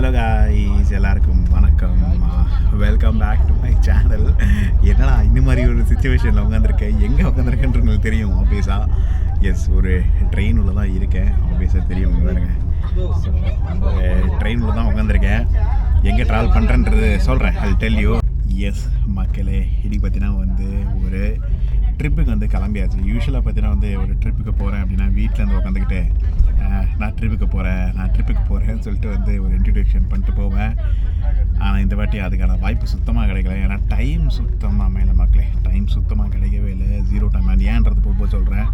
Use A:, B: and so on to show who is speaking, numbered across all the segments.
A: Hello guys, எல்லாருக்கும் வணக்கம். Welcome back to my channel. என்னடா இந்த மாதிரி ஒரு சுச்சுவேஷனில் உட்காந்துருக்கேன், எங்கே உட்காந்துருக்கேன்னு உங்களுக்கு தெரியும் ஆப்வியஸாக. எஸ், ஒரு ட்ரெயின் உள்ள தான் இருக்கேன். ஆப்வியஸாக தெரியும் பாருங்க. ஸோ ட்ரெயின் உள்ள தான் உட்காந்துருக்கேன். எங்கே ட்ராவல் பண்ணுறேன்றது சொல்கிறேன், ஐ டெல் யூ. எஸ் மக்களே, இன்றைக்கி பார்த்தீங்கன்னா ஒரு ட்ரிப்புக்கு கிளம்பியாச்சு. யூஸ்வலாக பார்த்தீங்கன்னா ஒரு ட்ரிப்புக்கு போகிறேன் அப்படின்னா வீட்டிலேருந்து உட்காந்துக்கிட்டு நான் ட்ரிப்புக்கு போகிறேன்னு சொல்லிட்டு ஒரு இன்ட்ரடக்ஷன் பண்ணிட்டு போவேன். ஆனால் இந்த வாட்டி அதுக்கான வாய்ப்பு சுத்தமாக கிடைக்கல. ஏன்னா டைம் சுத்தமாக மேலே மக்களே, டைம் சுத்தமாக கிடைக்கவே இல்லை. 0 டைம். நான் ஏன்றது போக சொல்கிறேன்.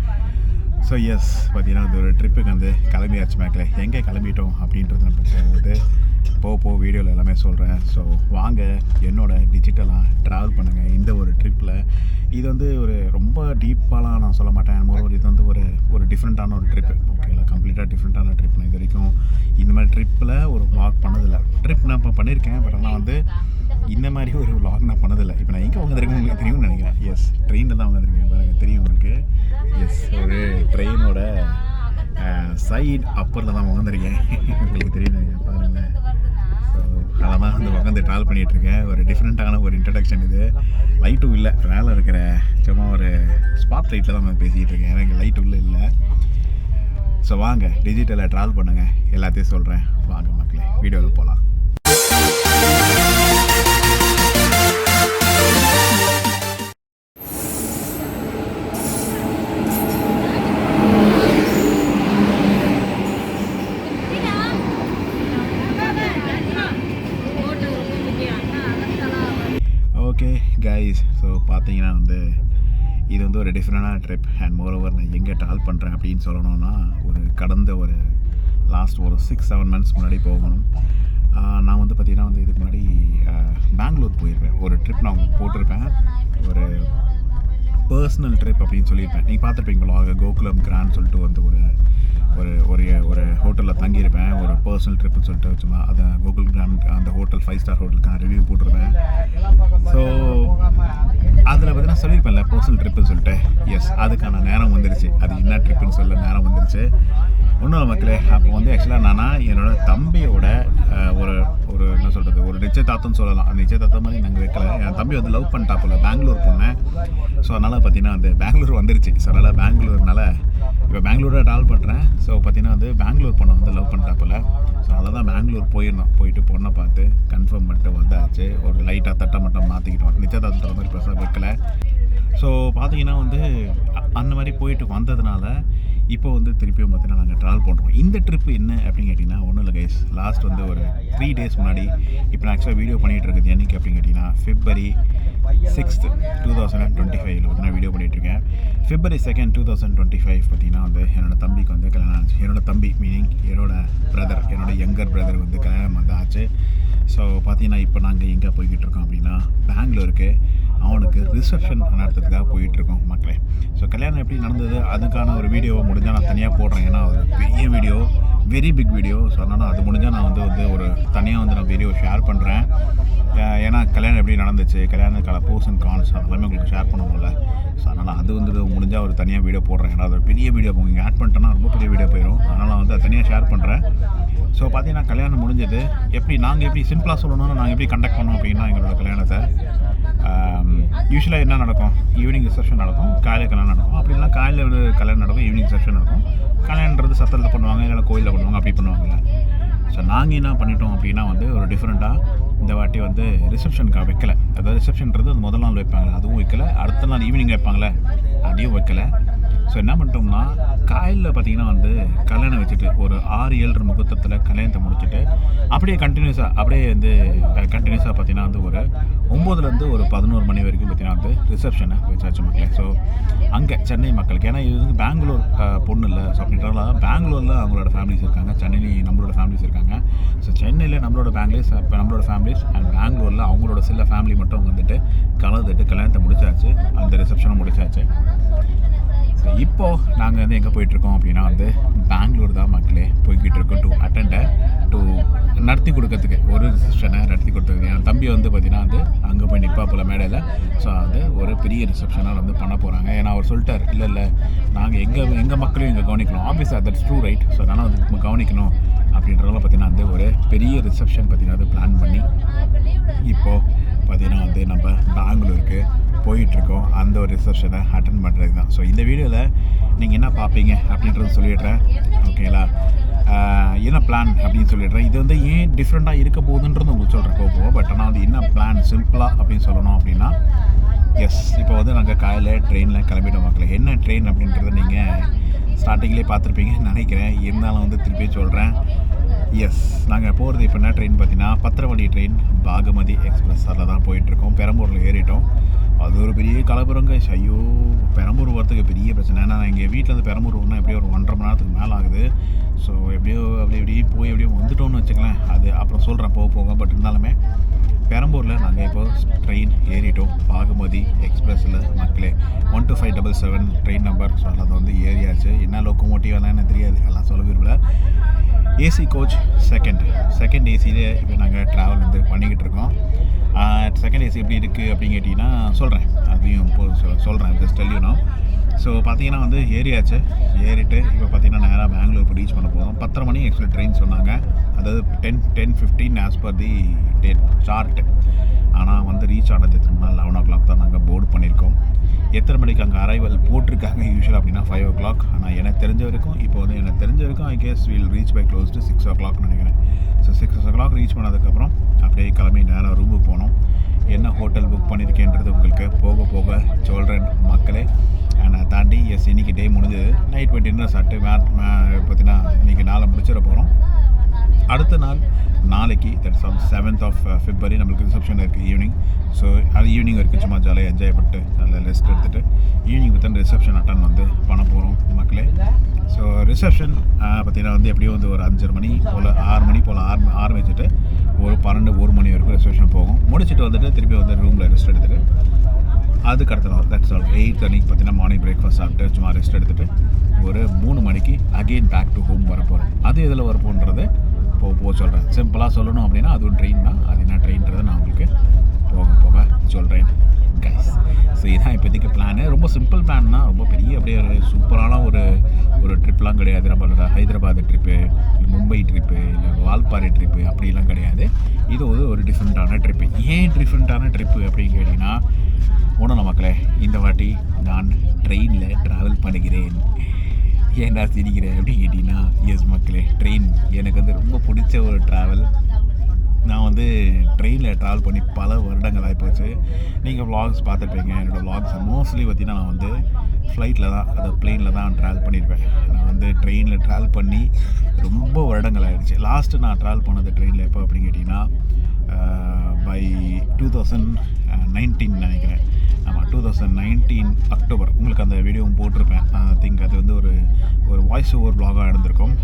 A: ஸோ எஸ், பார்த்தீங்கன்னா ஒரு ட்ரிப்புக்கு கிளம்பியாச்சு மக்களே. எங்கே கிளம்பிட்டோம் அப்படின்றது நம்ம போக வீடியோவில் எல்லாமே சொல்கிறேன். ஸோ வாங்க என்னோட டிஜிட்டலாக ட்ராவல் பண்ணுங்கள் இந்த ஒரு ட்ரிப்பில். இது ஒரு ரொம்ப டீப்பாலாம் நான் சொல்ல மாட்டேன். இது ஒரு டிஃப்ரெண்ட்டான ஒரு ட்ரிப்பு. ஓகேங்களா, கம்ப்ளீட்டாக டிஃப்ரெண்ட்டான ட்ரிப். நான் இது வரைக்கும் இந்த மாதிரி ட்ரிப்பில் ஒரு வாக் பண்ணதில்லை. ட்ரிப் நான் இப்போ பண்ணியிருக்கேன், பட் ஆனால் இந்த மாதிரி ஒரு விளாக் நான் பண்ணதில்லை. இப்போ நான் எங்கே உட்காந்துருக்கேன் உங்களுக்கு தெரியும்னு நினைக்கிறேன். எஸ், ட்ரெயினில் தான் உட்காந்துருக்கேன். பாருங்கள், தெரியும் உங்களுக்கு. எஸ், ஒரு ட்ரெயினோட சைட் அப்பரில் தான் உட்காந்துருக்கேன். உங்களுக்கு தெரியும் நினைக்கிறேன். பாருங்கள், ஸோ அதை தான் உட்காந்து ட்ராவல் பண்ணிகிட்ருக்கேன். ஒரு டிஃப்ரெண்ட்டான ஒரு இன்ட்ரடக்ஷன் இது. லைட்டும் இல்லை, மேலே இருக்கிற சும்மா ஒரு ஸ்பாட் லைட்டில் தான் நான் பேசிகிட்டு இருக்கேன். எனக்கு லைட் உள்ள இல்லை. ஸோ வாங்க டிஜிட்டலில் ட்ராவல் பண்ணுங்கள், எல்லாத்தையும் சொல்கிறேன். வாங்க மக்களே, வீடியோவில் போகலாம். ஓகே கைஸ், ஸோ பார்த்தீங்கன்னா இது ஒரு டிஃப்ரெண்டான ட்ரிப். அண்ட் மோரோவர் நான் எங்கே ட்ராவல் பண்ணுறேன் அப்படின்னு சொல்லணும்னா கடந்த லாஸ்ட் 6-7 மந்த்ஸ் முன்னாடி போகணும். நான் பார்த்தீங்கன்னா இதுக்கு முன்னாடி பெங்களூர் போயிருப்பேன். ஒரு ட்ரிப் நான் போட்டிருப்பேன், ஒரு பர்சனல் ட்ரிப் அப்படின்னு சொல்லியிருப்பேன். நீங்கள் பார்த்துருப்பீங்களா, கோகுலம் கிராண்ட் சொல்லிட்டு ஒரு ஹோட்டலில் தங்கியிருப்பேன். ஒரு பர்சனல் ட்ரிப்புன்னு சொல்லிட்டு சும்மா அதை கோகுல் கிராண்ட் அந்த ஹோட்டல் 5 ஸ்டார் ஹோட்டலுக்கான ரிவ்யூ போட்டிருப்பேன். ஸோ அதில் பார்த்தீங்கன்னா சொல்லியிருப்பேன்ல பர்சனல் ட்ரிப்புன்னு சொல்லிட்டு. எஸ், அதுக்கான நேரம் வந்துருச்சு. அது என்ன ட்ரிப்புன்னு சொல்ல நேரம் வந்துருச்சு. ஒன்றும் மக்களே, அப்போ ஆக்சுவலாக என்னோட தம்பியோட ஒரு என்ன சொல்கிறது, ஒரு நிச்சயதார்த்தம்னு சொல்லலாம். அந்த நிச்சயதார்த்தம் மாதிரி நாங்கள் வைக்கல. என் தம்பி லவ் பண்ணிட்டாப்புல பெங்களூர் பொண்ணேன். ஸோ அதனால் பார்த்தீங்கன்னா பெங்களூர் வந்துருச்சு. ஸோ அதனால் பெங்களூர்னால இப்போ பெங்களூரை ட்ராவல் பண்ணுறேன். ஸோ பார்த்தீங்கன்னா பெங்களூர் பொண்ணை லவ் பண்ணிட்டாப்புல. ஸோ அதில் தான் பெங்களூர் போயிட்டு பொண்ணை பார்த்து கன்ஃபார்ம் பண்ணிட்டு வந்தாச்சு. ஒரு லைட்டாக தட்டை மட்டும் மாற்றிக்கிட்டோம். நிச்சயதார்த்தம் மாதிரி பெருசாக வைக்கல. ஸோ பார்த்தீங்கன்னா அந்த மாதிரி போயிட்டு வந்ததுனால இப்போ திருப்பியும் பார்த்தீங்கன்னா நாங்கள் ட்ராவல் பண்ணுறோம். இந்த ட்ரிப்பு என்ன அப்படின்னு கேட்டிங்கன்னா ஒன்றும் இல்லை கைஸ். லாஸ்ட் ஒரு 3 days முன்னாடி இப்போ நான் ஆக்சுவலாக வீடியோ பண்ணிகிட்டு இருக்குது. என்னைக்கு அப்படின்னு கேட்டிங்கன்னா February 6th 2025 பார்த்தீங்கன்னா வீடியோ பண்ணிகிட்ருக்கேன். February 2nd 2025 பார்த்தீங்கன்னா என்னோடய தம்பிக்கு கல்யாணம் ஆச்சு. என்னோடய தம்பி மீனிங் என்னோட பிரதர், என்னோட யங்கர் பிரதர் கல்யாணம் ஆச்சு. ஸோ பார்த்தீங்கன்னா இப்போ நாங்கள் எங்கே போய்கிட்டு இருக்கோம் அப்படின்னா பெங்களூருக்கு அவனுக்கு ரிசப்ஷன் நடத்துறதுக்காக போயிட்டுருக்கோம் மக்களே. ஸோ கல்யாணம் எப்படி நடந்தது அதுக்கான ஒரு வீடியோவை முடிஞ்சால் நான் தனியாக போடுறேன். ஏன்னா ஒரு பெரிய video, very big video. So அதனால் அது முடிஞ்சால் நான் ஒரு தனியாக நான் வீடியோ ஷேர் பண்ணுறேன். ஏன்னா கல்யாணம் எப்படி நடந்துச்சு, கல்யாணத்துக்கான ப்ரோஸ் அண்ட் கான்ஸ் அதெல்லாமே உங்களுக்கு ஷேர் பண்ண முடியல. ஸோ அதனால் அது முடிஞ்சால் ஒரு தனியாக வீடியோ போடுறேன். ஏன்னா அது ஒரு பெரிய வீடியோ நீங்கள் ஆட் பண்ணிட்டேன்னா ரொம்ப பெரிய வீடியோ போயிடும். அதனால் அதை தனியாக ஷேர் பண்ணுறேன். ஸோ பார்த்தீங்கன்னா கல்யாணம் முடிஞ்சது. நாங்கள் எப்படி சிம்பிளாக சொல்லணும்னா நாங்கள் எப்படி கண்டக்ட் பண்ணோம் அப்படின்னா எங்களோட கல்யாணத்தை யூஸ்வலாக என்ன நடக்கும், ஈவினிங் ரிசப்ஷன் நடக்கும், காலையில் கல்யாணம் நடக்கும். அப்படின்னா காலையில் கல்யாணம் நடக்கும், ஈவினிங் ரிசப்ஷன் நடக்கும். கல்யாணன்றது சத்திரத்தில் பண்ணுவாங்க, இல்லை கோயிலில் பண்ணுவாங்க, அப்படி பண்ணுவாங்கல்ல. ஸோ நாங்கள் என்ன பண்ணிட்டோம் அப்படின்னா ஒரு டிஃப்ரெண்ட்டாக இந்த வாட்டி ரிசப்ஷனுக்காக வைக்கல. அதாவது ரிசப்ஷன்றது முதல் நாள் வைப்பாங்களே அதுவும் வைக்கல, அடுத்த நாள் ஈவினிங் வைப்பாங்களே அதையும் வைக்கல. ஸோ என்ன பண்ணிட்டோம்னா காலையில் பார்த்தீங்கன்னா கல்யாணம் வச்சுட்டு ஒரு 6-7 முகூர்த்தத்தில் கல்யாணத்தை முடிச்சுட்டு அப்படியே கண்டினியூஸாக பார்த்தீங்கன்னா ஒரு 9லேருந்து ஒரு 11 மணி வரைக்கும் பார்த்தீங்கன்னா ரிசப்ஷனை வச்சாச்சு மக்களே. ஸோ அங்கே சென்னை மக்களுக்கு, ஏன்னா இது பெங்களூர் பொண்ணு இல்லை. ஸோ அப்படின்றதால பெங்களூரில் அவங்களோட ஃபேமிலிஸ் இருக்காங்க, சென்னையிலையும் நம்மளோட ஃபேமிலிஸ் இருக்காங்க. ஸோ சென்னையில் நம்மளோட ஃபேமிலிஸ் அண்ட் பெங்களூரில் அவங்களோட சில ஃபேமிலி மட்டும் கலந்துட்டு கல்யாணத்தை முடிச்சாச்சு, அந்த ரிசப்ஷனை முடிச்சாச்சு. ஸோ இப்போது நாங்கள் எங்கே போயிட்டுருக்கோம் அப்படின்னா பெங்களூர் தான் மக்களே போய்கிட்டு இருக்கோம். நடத்தி கொடுக்கறதுக்கு ஒரு ரிசப்ஷனை நடத்தி கொடுத்தது. என் தம்பி பார்த்தீங்கன்னா அங்கே போய் நிற்பா போல் மேடையில். ஸோ ஒரு பெரிய ரிசப்ஷனாக பண்ண போகிறாங்க. ஏன்னா அவர் சொல்லிட்டார், இல்லை நாங்கள் எங்கள் மக்களையும் இங்கே கவனிக்கணும். ஆப்வியஸாக தட்ஸ் ட்ரூ ரைட். ஸோ அதனால் கவனிக்கணும் அப்படின்றதால பார்த்தீங்கன்னா ஒரு பெரிய ரிசப்ஷன் பார்த்திங்கன்னா அது பிளான் பண்ணி இப்போது பார்த்திங்கன்னா வந்து நம்ம பெங்களூருக்கு போயிட்டுருக்கோம். அந்த ஒரு ரிசப்ஷனை அட்டன் பண்ணுறது தான். ஸோ இந்த வீடியோவில் நீங்கள் என்ன பார்ப்பீங்க அப்படின்றது சொல்லிடுறேன். ஓகேங்களா? என்ன பிளான் அப்படின்னு சொல்லிடுறேன். இது வந்து ஏன் டிஃப்ரெண்ட்டாக இருக்க போகுதுன்றது உங்களுக்கு சொல்கிறேன் போவோம். பட் ஆனால் வந்து என்ன பிளான் சிம்பிளாக அப்படின்னு சொல்லணும் அப்படின்னா, எஸ் இப்போ வந்து நாங்கள் காலையில் ட்ரெயினில் கிளம்பிட்டோம் மக்களே. என்ன ட்ரெயின் அப்படின்றத நீங்கள் ஸ்டார்டிங்லேயே பார்த்துருப்பீங்கன்னு நினைக்கிறேன். இருந்தாலும் வந்து திருப்பி சொல்கிறேன். எஸ், நாங்கள் போகிறது இப்போ என்ன ட்ரெயின் பார்த்தீங்கன்னா 10:30 மணி ட்ரெயின் பாகமதி எக்ஸ்பிரஸ். அதில் தான் போயிட்டுருக்கோம். பெரம்பூரில் ஏறிட்டோம். அது ஒரு பெரிய கலப்புறங்க. ஐயோ, பெரம்பூர் வரத்துக்கு பெரிய பிரச்சனை. ஏன்னா எங்கள் வீட்டிலேருந்து பெரம்பூர் ஒன்றா எப்படியோ ஒரு 1.5 மணி நேரத்துக்கு மேலே ஆகுது. ஸோ எப்படியோ அப்படி போய் எப்படியோ வந்துட்டோன்னு வச்சுக்கலாம். அது அப்புறம் சொல்கிறேன் போக. பட் இருந்தாலுமே பெரம்பூரில் நாங்கள் இப்போ ட்ரெயின் ஏறிட்டோம். பாகமதி எக்ஸ்பிரஸில் மக்களே 12577 ட்ரெயின் நம்பர். ஸோ அதில் வந்து ஏறியாச்சு. என்ன லோக்கோமோட்டிவ் எல்லாம் எனக்கு தெரியாது, எல்லாம் சொல்ல விரும்பல. ஏசி கோச் செகண்ட் ஏசியிலே இப்போ நாங்கள் ட்ராவல் வந்து பண்ணிக்கிட்டு இருக்கோம். செகண்ட் ஏசி எப்படி இருக்குது அப்படின்னு கேட்டிங்கன்னா சொல்கிறேன். அதையும் சொல்கிறேன், just tell you know. So பார்த்தீங்கன்னா வந்து ஏறியாச்சு. ஏறிட்டு இப்போ பார்த்தீங்கன்னா நேராக பெங்களூர் இப்போ ரீச் பண்ண போதும். 10:30 மணி ஆக்சுவலி ட்ரெயின் சொன்னாங்க. அதாவது 10:15 ஆஸ் பர் தி சார்ட். ஆனால் வந்து ரீச் ஆனது எத்தனை 11 o'clock தான் நாங்கள் போர்டு பண்ணியிருக்கோம். எத்தனை மணிக்கு அங்கே அரைவல் போட்டிருக்காங்க யூஸ்வலாக அப்படின்னா 5 o'clock. ஆனால் எனக்கு தெரிஞ்ச வரைக்கும் I guess will reach by close to 6 o'clock நினைக்கிறேன். ஸோ 6 o'clock ரீச் பண்ணதுக்கப்புறம் அப்படியே கிளம்பி நேராக ரூமுக்கு போனோம். என்ன ஹோட்டல் புக் பண்ணியிருக்கேன்றது உங்களுக்கு போக சொல்கிறேன் மக்களே. நான் தாண்டி எஸ் இன்றைக்கி டே முடிஞ்சது. நைட் போய் டின்னர் சாப்பிட்டு பார்த்தீங்கன்னா இன்றைக்கி நாளை முடிச்சிட போகிறோம். அடுத்த நாள் நாளைக்கு that's on 7th of February நம்மளுக்கு ரிசப்ஷன் இருக்குது ஈவினிங். ஸோ அது ஈவினிங் வரைக்கும் சும்மா ஜாலியாக என்ஜாய் பண்ணிட்டு நல்ல ரெஸ்ட் எடுத்துகிட்டு ஈவினிங் வந்து ரிசப்ஷன் அட்டன் வந்து பண்ண போகிறோம் மக்களே. ஸோ ரிசப்ஷன் பார்த்திங்கன்னா வந்து எப்படியும் வந்து ஒரு 5:30 மணி போல் 6 மணி போல் ஆரம்பிச்சுட்டு ஒரு 12-1 மணி வரைக்கும் ரிசப்ஷன் போகும். முடிச்சுட்டு வந்துட்டு திருப்பி வந்து ரூமில் ரெஸ்ட் எடுத்துகிட்டு அதுக்கு அடுத்த நாள் தட்ஸ் ஆல் 8 அன்றைக்கி பார்த்தீங்கன்னா மார்னிங் பிரேக்ஃபாஸ்ட் சாப்பிட்டு சும்மா ரெஸ்ட் எடுத்துகிட்டு ஒரு 3 மணிக்கு அகெயின் பேக் டு ஹோம் வரப்போகிறோம். அது எதில் வரப்போன்றது போக சொல்கிறேன். சிம்பிளாக சொல்லணும் அப்படின்னா அதுவும் ட்ரெயின் தான். அது என்ன ட்ரெயின்றதை நான் உங்களுக்கு போக சொல்கிறேன் கைஸ். ஸோ இதான் இப்போதைக்கு பிளானு. ரொம்ப சிம்பிள் பிளான் தான். ரொம்ப பெரிய அப்படியே ஒரு சூப்பரான ஒரு ட்ரிப்லாம் கிடையாது. நம்மளோட ஹைதராபாத் ட்ரிப்பு, இல்லை மும்பை ட்ரிப்பு, இல்லை வால்பாறை ட்ரிப்பு அப்படிலாம் கிடையாது. இது ஒரு டிஃப்ரெண்ட்டான ட்ரிப்பு. ஏன் டிஃப்ரெண்ட்டான ட்ரிப்பு அப்படின்னு கேட்டிங்கன்னா, ஒன்றும் மக்களே, இந்த வாட்டி நான் ட்ரெயினில் ட்ராவல் பண்ணுகிறேன். ஏன்டா சிரிக்கிறேன் அப்படின்னு கேட்டிங்கன்னா, எஸ் மக்களே, ட்ரெயின் எனக்கு வந்து ரொம்ப பிடிச்ச ஒரு ட்ராவல். நான் வந்து ட்ரெயினில் ட்ராவல் பண்ணி பல வருடங்கள் ஆகிப்போச்சு. நீங்கள் விலாக்ஸ் பார்த்துருப்பீங்க. என்னோடய விலாக்ஸ் மோஸ்ட்லி பார்த்திங்கன்னா நான் வந்து ஃப்ளைட்டில் தான், அதாவது ப்ளெயினில் தான் ட்ராவல் பண்ணியிருப்பேன். நான் வந்து ட்ரெயினில் ட்ராவல் பண்ணி ரொம்ப வருடங்கள் ஆகிடுச்சு. லாஸ்ட்டு நான் ட்ராவல் பண்ணது ட்ரெயினில் எப்போ அப்படின்னு கேட்டிங்கன்னா பை 2019 நினைக்கிறேன். ஆமாம், 2019 அக்டோபர். உங்களுக்கு அந்த வீடியோவும் போட்டிருப்பேன். ஐ திங்க் அது வந்து ஒரு வாய்ஸ் ஓவர் விலாகாக இருந்திருக்கும்.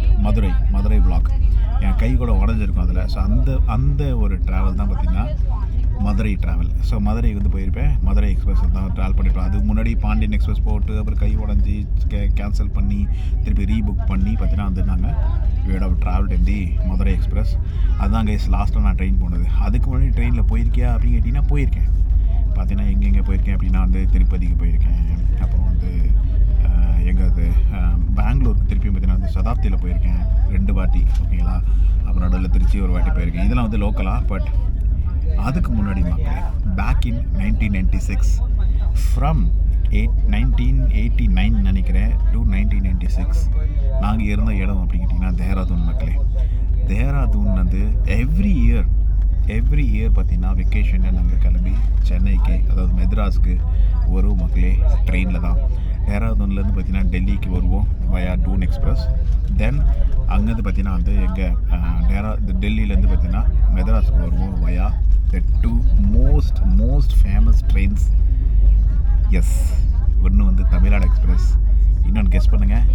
A: மதுரை விலாக். என் கை கூட உடஞ்சிருக்கும் அதில். ஸோ அந்த ஒரு ட்ராவல் தான் பார்த்திங்கன்னா மதுரை ட்ராவல். ஸோ மதுரைக்கு வந்து போயிருப்பேன். மதுரை எக்ஸ்பிரஸ் தான் ட்ராவல் பண்ணியிருப்பேன். அதுக்கு முன்னாடி பாண்டியன் எக்ஸ்பிரஸ் போட்டு அப்புறம் கை உடஞ்சி கேன்சல் பண்ணி திருப்பி ரீபுக் பண்ணி பார்த்தீங்கன்னா வந்து நாங்கள் ட்ராவல் தி மதுரை எக்ஸ்பிரஸ். அதுதான் கைஸ் லாஸ்ட்டாக நான் ட்ரெயின் போனது. அதுக்கு முன்னாடி ட்ரெயினில் போயிருக்கியா அப்படின்னு கேட்டிங்கன்னா போயிருக்கேன். பார்த்தீங்கன்னா எங்கெங்கே போயிருக்கேன் அப்படின்னா வந்து திருப்பதிக்கு போயிருக்கேன். அப்புறம் வந்து எங்காவது பெங்களூருக்கு திருப்பி பார்த்தீங்கன்னா வந்து சதாப்தியில் போயிருக்கேன் 2 வாட்டி. ஓகேங்களா? அப்புறம் நடுவில் திருச்சி ஒரு வாட்டி போயிருக்கேன். இதெல்லாம் வந்து லோக்கலாக. பட் அதுக்கு முன்னாடி மக்கள் பேக் இன் 1996 ஃப்ரம் 1989 நினைக்கிறேன் டு 1996 நாங்கள் இருந்த இடம் அப்படின்னு கேட்டிங்கன்னா தேராதூன் மக்களே. தேராதூன் வந்து எவ்ரி இயர் பார்த்திங்கன்னா வெக்கேஷனில் நாங்கள் கிளம்பி சென்னைக்கு, அதாவது மெட்ராஸ்க்கு வருவோம் மக்களே ட்ரெயினில் தான். தேராதூன்லேருந்து பார்த்திங்கன்னா டெல்லிக்கு வருவோம் வயா டூன் எக்ஸ்பிரஸ். தென் அங்கேருந்து பார்த்திங்கன்னா வந்து எங்கள் டெல்லியிலேருந்து பார்த்திங்கன்னா மெட்ராஸ்க்கு வருவோம் வயா த 2 மோஸ்ட் ஃபேமஸ் ட்ரெயின்ஸ். எஸ், ஒன்று வந்து தமிழ்நாடு எக்ஸ்பிரஸ், இன்னொன்று கெஸ் பண்ணுங்கள்.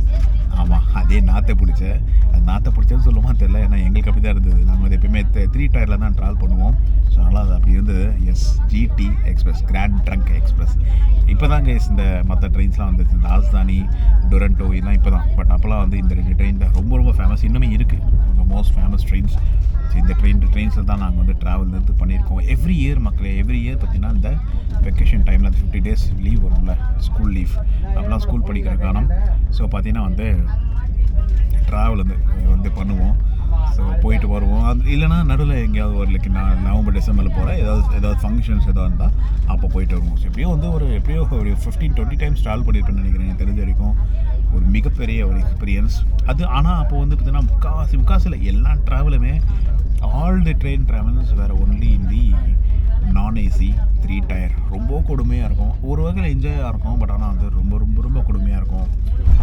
A: ஆமாம், அதே நாற்றை பிடிச்சேன்னு சொல்லுமா தெரியல. ஏன்னா எங்களுக்கு அப்படி தான் இருந்தது. நாங்கள் வந்து எப்பயுமே 3 டயரில் தான் ட்ராவல் பண்ணுவோம். ஸோ அதனால் அது அப்படி இருந்தது. Yes, GT express, grand trunk express. இப்போ தான் கேஸ் இந்த மற்ற ட்ரெயின்ஸ்லாம் வந்து இந்த ராஜ்தானி, டொரண்டோ இதெல்லாம் இப்போ தான். பட் அப்போலாம் வந்து இந்த 2 ட்ரெயின் தான் ரொம்ப ஃபேமஸ். இன்னுமே இருக்குது மோஸ்ட் ஃபேமஸ் ட்ரெயின்ஸ். ஸோ இந்த ட்ரெயின்ஸில் தான் நாங்கள் வந்து ட்ராவல் வந்து பண்ணியிருக்கோம். எவ்ரி இயர் பார்த்திங்கன்னா இந்த வெக்கேஷன் டைமில் அந்த 50 days லீவ் வரும்ல, ஸ்கூல் லீவ், அப்போலாம் ஸ்கூல் படிக்கிற காலம். ஸோ பார்த்திங்கன்னா வந்து ட்ராவல் வந்து பண்ணுவோம். ஸோ போயிட்டு வருவோம். அது இல்லைனா நடுவில் எங்கேயாவது ஒரு லைக் நான் நவம்பர் டிசம்பரில் போகிறேன், ஏதாவது ஃபங்க்ஷன்ஸ் எதாவது இருந்தால் அப்போ போயிட்டு வருவோம். ஸோ எப்படியோ வந்து ஒரு 15-20 டைம்ஸ் ட்ராவல் பண்ணியிருப்பேன்னு நினைக்கிறேன். எனக்கு தெரிஞ்ச வரைக்கும் ஒரு மிகப்பெரிய ஒரு எக்ஸ்பீரியன்ஸ் அது. ஆனால் அப்போ வந்து பார்த்தீங்கன்னா முக்காசில் எல்லா ட்ராவலுமே ஆல் தி ட்ரெயின் ட்ராவல்ஸ் வேறு ஒன்லி இன் தி நான் ஏசி 3 டயர். ரொம்ப கொடுமையாக இருக்கும். ஒரு வகையில் என்ஜாயாக இருக்கும், பட் ஆனால் வந்து ரொம்ப ரொம்ப ரொம்ப கொடுமையாக இருக்கும்.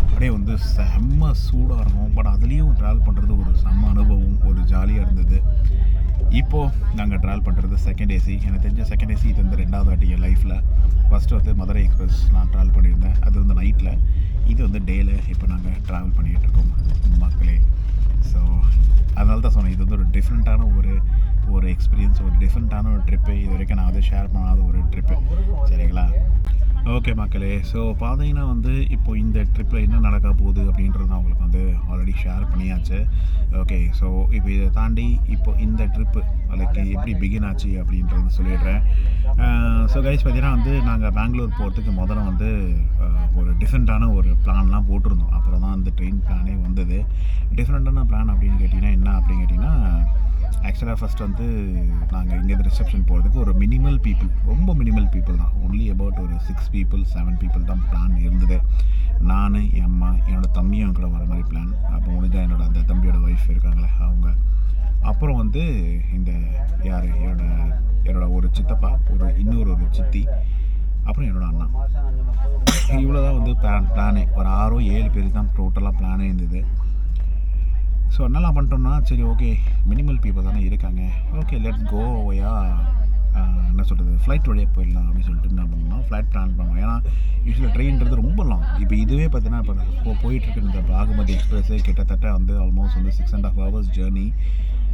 A: அப்படியே வந்து செம்ம சூடாக இருக்கும். பட் அதுலேயும் ட்ராவல் பண்ணுறது ஒரு செம்ம அனுபவம், ஒரு ஜாலியாக இருந்தது. இப்போது நாங்கள் ட்ராவல் பண்ணுறது செகண்ட் ஏசி. எனக்கு தெரிஞ்ச செகண்ட் ஏசி இது வந்து 2வது வாட்டி என் லைஃப்பில். ஃபஸ்ட்டு வந்து மதுரை எக்ஸ்பிரஸ் நான் ட்ராவல் பண்ணியிருந்தேன், அது வந்து நைட்டில். இது வந்து டேயில் இப்போ நாங்கள் ட்ராவல் பண்ணிகிட்ருக்கோம் மக்களே. ஸோ அதனால தான் சொன்னேன், இது வந்து ஒரு டிஃப்ரெண்ட்டான ஒரு எக்ஸ்பீரியன்ஸ், ஒரு டிஃப்ரெண்ட்டான ஒரு ட்ரிப்பு. இது வரைக்கும் நான் வந்து ஷேர் பண்ணாத ஒரு ட்ரிப்பு. சரிங்களா? ஓகே மக்களே, ஸோ பார்த்தீங்கன்னா வந்து இப்போ இந்த ட்ரிப்பில் என்ன நடக்க போகுது அப்படின்றது நான் உங்களுக்கு வந்து ஆல்ரெடி ஷேர் பண்ணியாச்சு. ஓகே, ஸோ இப்போ இதை தாண்டி இப்போ இந்த ட்ரிப்பு லைக் எப்படி பிகின் ஆச்சு அப்படின்றது சொல்லிடுறேன். ஸோ கைஸ் பார்த்தீங்கன்னா வந்து நாங்கள் பெங்களூர் போகிறதுக்கு முதல்ல வந்து ஒரு டிஃப்ரெண்ட்டான ஒரு பிளான்லாம் போட்டிருந்தோம். அப்புறம் தான் அந்த ட்ரெயின் பிளானே வந்தது. டிஃப்ரெண்ட்டான பிளான் அப்படின்னு கேட்டிங்கன்னா என்ன அப்படின்னு கேட்டிங்கன்னா, ஆக்சுவலாக ஃபஸ்ட் வந்து நாங்கள் இங்கேருந்து ரிசப்ஷன் போகிறதுக்கு ஒரு மினிமல் பீப்புள், ரொம்ப மினிமல் பீப்புள் தான், ஒன்லி அபவுட் ஒரு 6 people 7 people தான் பிளான் இருந்தது. நான், என் அம்மா, என்னோடய தம்பியும் கூட வர மாதிரி பிளான். அப்போ முடிஞ்சால் அந்த தம்பியோட ஒய்ஃப் இருக்காங்களே அவங்க, அப்புறம் வந்து இந்த யார் என்னோட ஒரு சித்தப்பா, இன்னொரு சித்தி, அப்புறம் என்னோடய அண்ணா. இவ்வளோ தான் வந்து பிளானே. ஒரு 6-7 பேர் தான் டோட்டலாக பிளானே இருந்தது. ஸோ என்னெல்லாம் பண்ணிட்டோம்னா, சரி ஓகே மினிமல் பீப்புள் தானே இருக்காங்க, ஓகே லெட்ஸ் கோ ஓயா என்ன சொல்கிறது ஃப்ளைட் வழியாக போயிடலாம் அப்படின்னு சொல்லிட்டு என்ன பண்ணோம்னா ஃப்ளைட் பிளான் பண்ணோம். ஏன்னா யூஸ்வலாக ட்ரெயின்றது ரொம்ப லாங். இப்போ இதுவே பார்த்தீங்கன்னா இப்போ போயிட்டுருக்கு இந்த பாகுமதி எக்ஸ்பிரஸே கிட்டத்தட்ட வந்து ஆல்மோஸ்ட் வந்து 6.5 hours ஜேர்னி.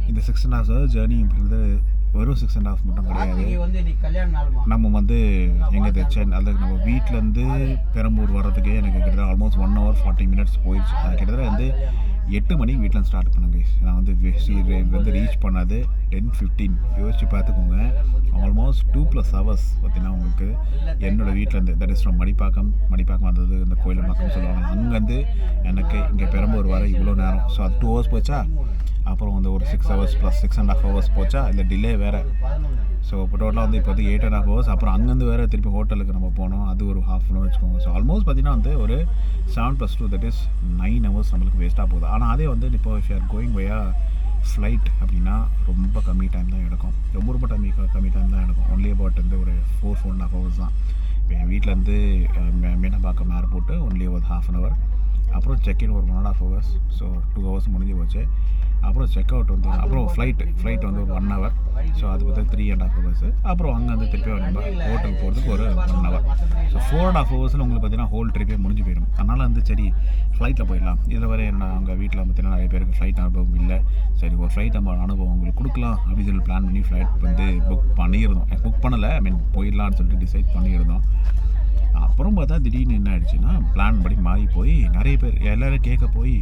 A: இந்த 6.5 hours ஜேர்னின்றது வெறும் 6.5 மட்டும் கிடையாது. நம்ம வந்து எங்கே சென்னை, அதாவது நம்ம வீட்டிலேருந்து பெரம்பூர் வர்றதுக்கே எனக்கு கிட்டத்தட்ட ஆல்மோஸ்ட் 1 hour 40 minutes போயிடுச்சு. கிட்டத்தட்ட வந்து 8 மணிக்கு வீட்டில் ஸ்டார்ட் பண்ணேன் கைஸ். நான் வந்து ரீச் பண்ணது 10:15. யோசிச்சு பார்த்துக்கோங்க, ஆல்மோஸ்ட் 2+ hours பார்த்தீங்கன்னா உங்களுக்கு என்னோடய வீட்டிலேருந்து, தட் இஸ் ஃப்ரம் மடிப்பாக்கம் வந்தது இந்த கோயிலம்பாக்கம் சொல்லுவாங்க, அங்கேருந்து எனக்கு இங்கே பெரம்பூர் வர இவ்வளோ நேரம். ஸோ அது 2 hours போச்சா, அப்புறம் வந்து ஒரு 6 hours + 6.5 hours போச்சா, இல்லை டிலே வேறு. ஸோ இப்போ டோட்டலாக வந்து இப்போ வந்து 8.5 hours. அப்புறம் அங்கேருந்து வேறு திருப்பி ஹோட்டலுக்கு நம்ம போனோம், அது ஒரு ½ hour வச்சுக்கோங்க. ஸோ ஆல்மோஸ்ட் பார்த்திங்கன்னா வந்து ஒரு 7+2 தட் இஸ் 9 hours நம்மளுக்கு வேஸ்ட்டாக போகுது. ஆனால் அதே வந்து இப்போ if you are going via flight அப்படின்னா ரொம்ப கம்மி டைம் தான் எடுக்கும், ரொம்ப கம்மி டைம் தான் எடுக்கும். ஒன்லி அபவுட் வந்து ஒரு 4.5 hours தான். இப்போ என் வீட்டிலேருந்து மீனம்பாக்கம் ஏர்போர்ட்டு ஒன்லி ஒரு ½ hour. அப்புறம் செக்இன் ஒரு 1.5 hours. ஸோ 2 hours முடிஞ்சு போச்சு. அப்புறம் செக் அவுட் வந்து அப்புறம் ஃப்ளைட் வந்து ஒரு 1 hour. ஸோ அது பார்த்தா 3.5 hours. அப்புறம் அங்கே வந்து திருப்பி நம்ம ஹோட்டல் போகிறதுக்கு ஒரு 1 hour. ஸோ 4.5 hours உங்களுக்கு பார்த்தீங்கன்னா ஹோல் ட்ரிப்பே முடிஞ்சு போயிடும். அதனால் வந்து சரி ஃப்ளைட்டில் போயிடலாம். இதில் வரை என்ன அவங்க வீட்டில் பார்த்தீங்கன்னா நிறைய பேருக்கு ஃப்ளைட் அனுபவம் இல்லை. சரி ஒரு ஃப்ளைட் நம்ம அனுபவம் உங்களுக்கு கொடுக்கலாம் அப்படின்னு சொல்லி பிளான் பண்ணி ஃப்ளைட் வந்து புக் பண்ணலை, போயிடலான்னு சொல்லிட்டு டிசைட் பண்ணியிருந்தோம். அப்புறம் பார்த்தா திடீர்னு என்ன ஆயிடுச்சுன்னா பிளான் படி மாறி போய் நிறைய பேர் எல்லோரும் கேட்க போய்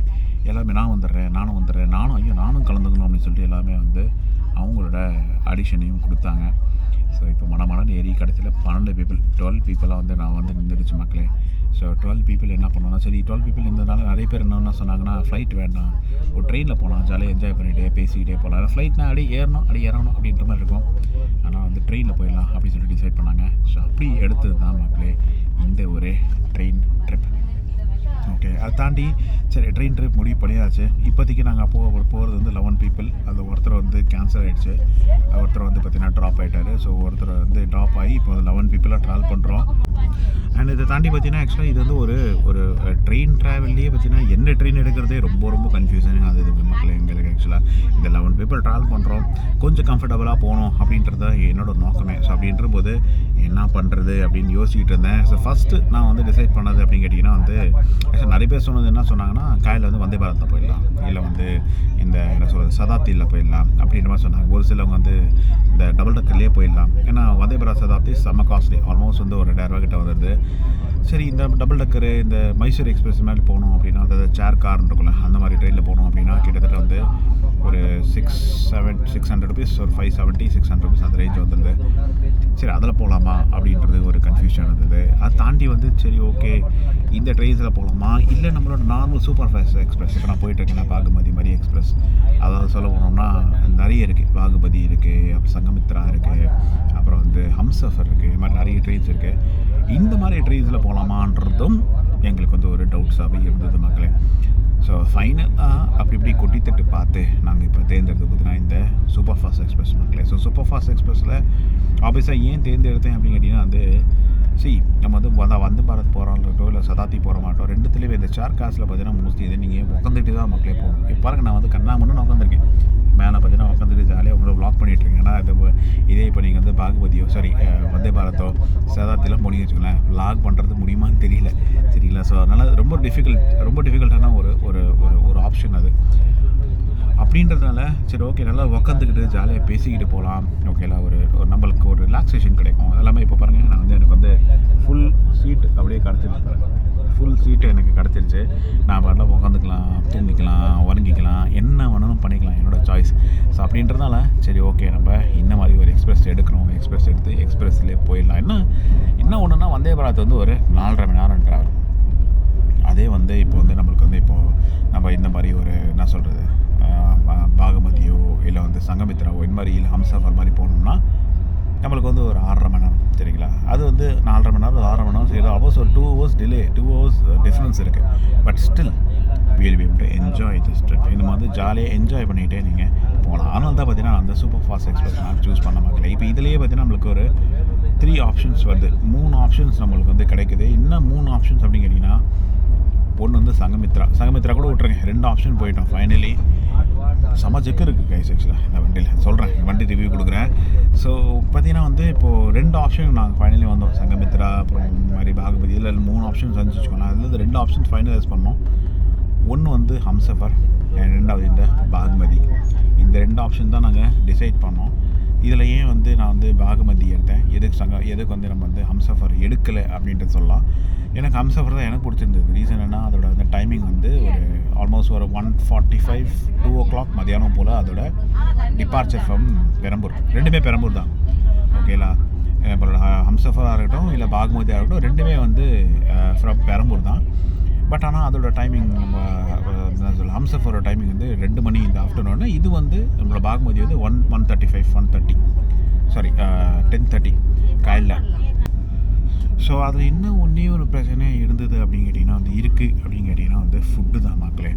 A: எல்லாமே நானும் வந்துடுறேன் நானும் கலந்துக்கணும் அப்படின்னு சொல்லிட்டு எல்லாமே வந்து அவங்களோட ஆடிஷனையும் கொடுத்தாங்க. ஸோ இப்போ மனமனன்னு ஏறி கடைசியில் 12 பீப்புளாக வந்து நான் வந்து நின்றுடுச்சு மக்களே. ஸோ 12 people என்ன பண்ணோன்னா, சரி 12 people இருந்ததுனால நிறைய பேர் என்னென்ன சொன்னாங்கன்னா, ஃப்ளைட் வேண்டாம், ஒரு ட்ரெயினில் போகலாம், ஜாலியாக என்ஜாய் பண்ணிகிட்டே பேசிக்கிட்டே போகலாம். ஏன்னா ஃப்ளைட்னா அடி இறங்கணும் அப்படின்ற மாதிரி இருக்கும். ஆனால் வந்து ட்ரெயினில் போயிடலாம் அப்படின்னு சொல்லி டிசைட் பண்ணாங்க. ஸோ அப்படி எடுத்தது தான் மக்களே இந்த ஒரு ட்ரெயின் ட்ரிப். ஓகே, அதை தாண்டி சரி ட்ரெயின் ட்ரிப் முடிவு பண்ணியாச்சு. இப்போதைக்கு நாங்கள் போகிறது வந்து 11 people. அதில் ஒருத்தர் வந்து கேன்சல் ஆகிடுச்சு, ஒருத்தர் வந்து பார்த்திங்கன்னா ட்ராப் ஆகிட்டார். ஸோ ஒருத்தர் வந்து ட்ராப் ஆகி இப்போ வந்து 11 people ட்ராவல் பண்ணுறோம். அண்ட் இதை தாண்டி பார்த்திங்கன்னா ஆக்சுவலாக இது வந்து ஒரு ட்ரெயின் ட்ராவல்லையே பார்த்திங்கன்னா என்ன ட்ரெயின் எடுக்கிறதே ரொம்ப கன்ஃபியூஷன் அது இது மக்கள் எங்களுக்கு. ஆக்சுவலாக இந்த 11 people ட்ராவல் பண்ணுறோம், கொஞ்சம் கம்ஃபர்டபுளாக போகணும் அப்படின்றது என்னோட நோக்கமே. ஸோ அப்படின்ற போது என்ன பண்ணுறது அப்படின்னு யோசிச்சுட்டு இருந்தேன். ஸோ ஃபஸ்ட்டு நான் வந்து டிசைட் பண்ணது அப்படின்னு கேட்டிங்கன்னா வந்து நிறைய பேர் சொன்னது என்ன சொன்னாங்கன்னா, காலையில் வந்து வந்தே பாரத்தில் போயிடலாம், இல்லை வந்து இந்த என்ன சொல்கிறது சதாப்தியில் போயிடலாம் அப்படின்ற மாதிரி சொன்னாங்க. ஒரு சிலவங்க வந்து இந்த டபுள் டக்கர்லேயே போயிடலாம். ஏன்னா வந்தே பாரத் சதாப்தி செம்ம காஸ்ட்லி, ஆல்மோஸ்ட் வந்து ஒரு 1000 கிட்ட வருது. சரி இந்த டபுள் டக்கரு இந்த மைசூர் எக்ஸ்பிரஸ் மேலே போகணும் அப்படின்னா, அதாவது சேர் கார் இருக்குல்ல அந்த மாதிரி ட்ரெயினில் போகணும் அப்படின்னா கிட்டத்தட்ட வந்து ஒரு 600 rupees, ஒரு 570-600 rupees அந்த ரேஞ்ச் வந்துடுது. சரி அதில் போகலாமா அப்படின்றது ஒரு கன்ஃபியூஷன் இருந்தது. அதை தாண்டி வந்து சரி ஓகே இந்த ட்ரெயின்ஸில் போகலாமா போகலாம், இல்லை நம்மளோட நார்மல் சூப்பர் ஃபாஸ்ட் எக்ஸ்பிரஸ். இப்போ நான் போயிட்டுருக்கேன் பாகுமதி மாதிரி எக்ஸ்பிரஸ். அதாவது சொல்ல போனோம்னா நிறைய இருக்குது. பாகுபதி இருக்குது, அப்புறம் சங்கமித்ரா இருக்குது, அப்புறம் வந்து ஹம்சஃபர் இருக்குது. இது மாதிரி நிறைய ட்ரெயின்ஸ் இருக்குது. இந்த மாதிரி ட்ரெயின்ஸில் போகலாமான்றதும் எங்களுக்கு வந்து ஒரு டவுட்ஸாகவே இருந்தது மக்களே. ஸோ ஃபைனலாக அப்படி இப்படி கொட்டி தட்டு பார்த்து நாங்கள் இப்போ தேர்ந்தெடுத்து பார்த்தீங்கன்னா இந்த சூப்பர் ஃபாஸ்ட் எக்ஸ்பிரஸ் மக்களே. ஸோ சூப்பர் ஃபாஸ்ட் எக்ஸ்பிரஸில் ஆப்வியஸாக ஏன் தேர்ந்தெடுத்தேன் அப்படின்னு கேட்டிங்கன்னா வந்து நம்ம வந்து வந்தே பாரத் போகிறோம் இல்லை சதாப்தி போகிற மாட்டோம். ரெண்டுத்துலேயுமே இந்த சேர் காசில் பார்த்தீங்கன்னா மோஸ்ட்லி இதை நீங்கள் உட்காந்துட்டு தான் மக்களே போகணும். இப்போ பாருங்க, நான் வந்து கண்ணாமன்னு நான் உட்காந்துருக்கேன் மேலே பார்த்தீங்கன்னா உட்காந்துட்டு ஜாலியாக உங்களை வ்ளாக் பண்ணிகிட்ருக்கேன். ஏன்னா இதே இப்போ நீங்கள் வந்து பாகுபதியோ வந்தே பாரத்தோ சதாப்தியெல்லாம் போனீங்க வச்சுக்கோங்களேன், வ்ளாக் பண்ணுறது முடியுமான்னு தெரியல. ஸோ அதனால் ரொம்ப டிஃபிகல்ட்டான ஒரு ஆப்ஷன் அது. அப்படின்றதுனால சரி ஓகே, நல்லா உட்காந்துக்கிட்டு ஜாலியாக பேசிக்கிட்டு போகலாம். ஓகேலா, ஒரு நம்மளுக்கு ஒரு ரிலாக்ஸேஷன் கிடைக்கும். எல்லாமே இப்போ பாருங்கள், எனக்கு வந்து ஃபுல் சீட்டு அப்படியே கிடச்சிருச்சு. ஃபுல் சீட்டு எனக்கு கிடச்சிருச்சு. நான் பாட்டில் உட்காந்துக்கலாம், தூங்கிக்கலாம், உறங்கிக்கலாம், என்ன வேணாலும் பண்ணிக்கலாம், என்னோடய சாய்ஸ். ஸோ அப்படின்றதுனால சரி ஓகே, நம்ம இந்த மாதிரி ஒரு எக்ஸ்பிரஸ் எடுக்கிறோம். எக்ஸ்பிரஸ் எடுத்து எக்ஸ்பிரஸ்லேயே போயிடலாம். என்ன ஒன்றுனா வந்தே பாரத் வந்து ஒரு 4.5 மணி நேரம் ட்ராவல். அதே வந்து இப்போ வந்து நம்மளுக்கு வந்து இப்போது நம்ம இந்த மாதிரி ஒரு என்ன சொல்கிறது பாகுமதியோ இல்லை வந்து சங்கமித்ராவோ இந்த மாதிரி இல்லை ஹம்சஃபர் மாதிரி போகணும்னா நம்மளுக்கு வந்து ஒரு 6.5 மணி நேரம், சரிங்களா? அது வந்து 4.5 மணி நேரம் 6.5 மணி நேரம் சரி, ஆல்மோஸ்ட் ஒரு 2 hours டிலே, 2 hours டிஃப்ரென்ஸ் இருக்குது. But still will be able to enjoy this trip. இந்த மாதிரி ஜாலியாக என்ஜாய் பண்ணிகிட்டே நீங்கள் போகலாம். அதனால தான் பார்த்தீங்கன்னா அந்த சூப்பர் ஃபாஸ்ட் எக்ஸ்பிரஸ் நான் சூஸ் பண்ண மாட்டேன். இப்போ இதுலேயே பார்த்தீங்கன்னா நம்மளுக்கு ஒரு 3 ஆப்ஷன்ஸ் வருது. 3 ஆப்ஷன்ஸ் நம்மளுக்கு வந்து கிடைக்குது. இன்னும் 3 ஆப்ஷன்ஸ் அப்படின்னு கேட்டிங்கன்னா, ஒன்று வந்து சங்கமித்ரா கூட விட்ருங்க, 2 ஆப்ஷன் போயிட்டோம். ஃபைனலி செம்ம செக் இருக்குது கைஸ். ஆக்சுவலாக இந்த வண்டியில் சொல்கிறேன், வண்டி ரிவ்யூ கொடுக்குறேன். ஸோ பார்த்தீங்கன்னா வந்து இப்போது 2 ஆப்ஷன் நாங்கள் ஃபைனலி வந்தோம். சங்கமித்ரா அப்புறம் இந்த மாதிரி பாகுபதி இல்லை 3 ஆப்ஷன்ஸ் வந்துச்சு வச்சுக்கோங்களேன். அதில் 2 ஆப்ஷன்ஸ் ஃபைனலைஸ் பண்ணோம். ஒன்று வந்து ஹம்சஃபர், ரெண்டாவது இந்த பாகுமதி. இந்த 2 ஆப்ஷன் தான் நாங்கள் டிசைட் பண்ணோம். இதில் ஏன் வந்து நான் வந்து பாகுமதி எடுத்தேன், எதுக்கு வந்து நம்ம வந்து ஹம்சஃபர் எடுக்கலை அப்படின்ட்டு சொல்லலாம். எனக்கு ஹம்சஃபர் தான் எனக்கு பிடிச்சிருந்தது. ரீசன் என்ன, அதோட அந்த டைமிங் வந்து ஒரு ஆல்மோஸ்ட் ஒரு 1:45 2 o'clock மதியானம் போல் அதோட டிபார்ச்சர் ஃப்ரம் பெரம்பூர். 2மே பெரம்பூர் தான். ஓகேலா, இப்போ ஹம்சஃபராக இருக்கட்டும் இல்லை பாகுமதியாக இருக்கட்டும், 2மே வந்து ஃப்ரம் பெரம்பூர் தான். பட் ஆனால் அதோட டைமிங் நம்ம ஹம்சஃபரோட டைமிங் வந்து 2 மணி இந்த ஆஃப்டர்நூன்னு. இது வந்து நம்மளோட பாகுமதி வந்து 10:30 காலையில். ஸோ அதில் இன்னும் ஒன்றே ஒரு பிரச்சனை இருந்தது அப்படின்னு கேட்டிங்கன்னா வந்து அப்படின்னு கேட்டிங்கன்னா வந்து ஃபுட்டு தான் மக்களே.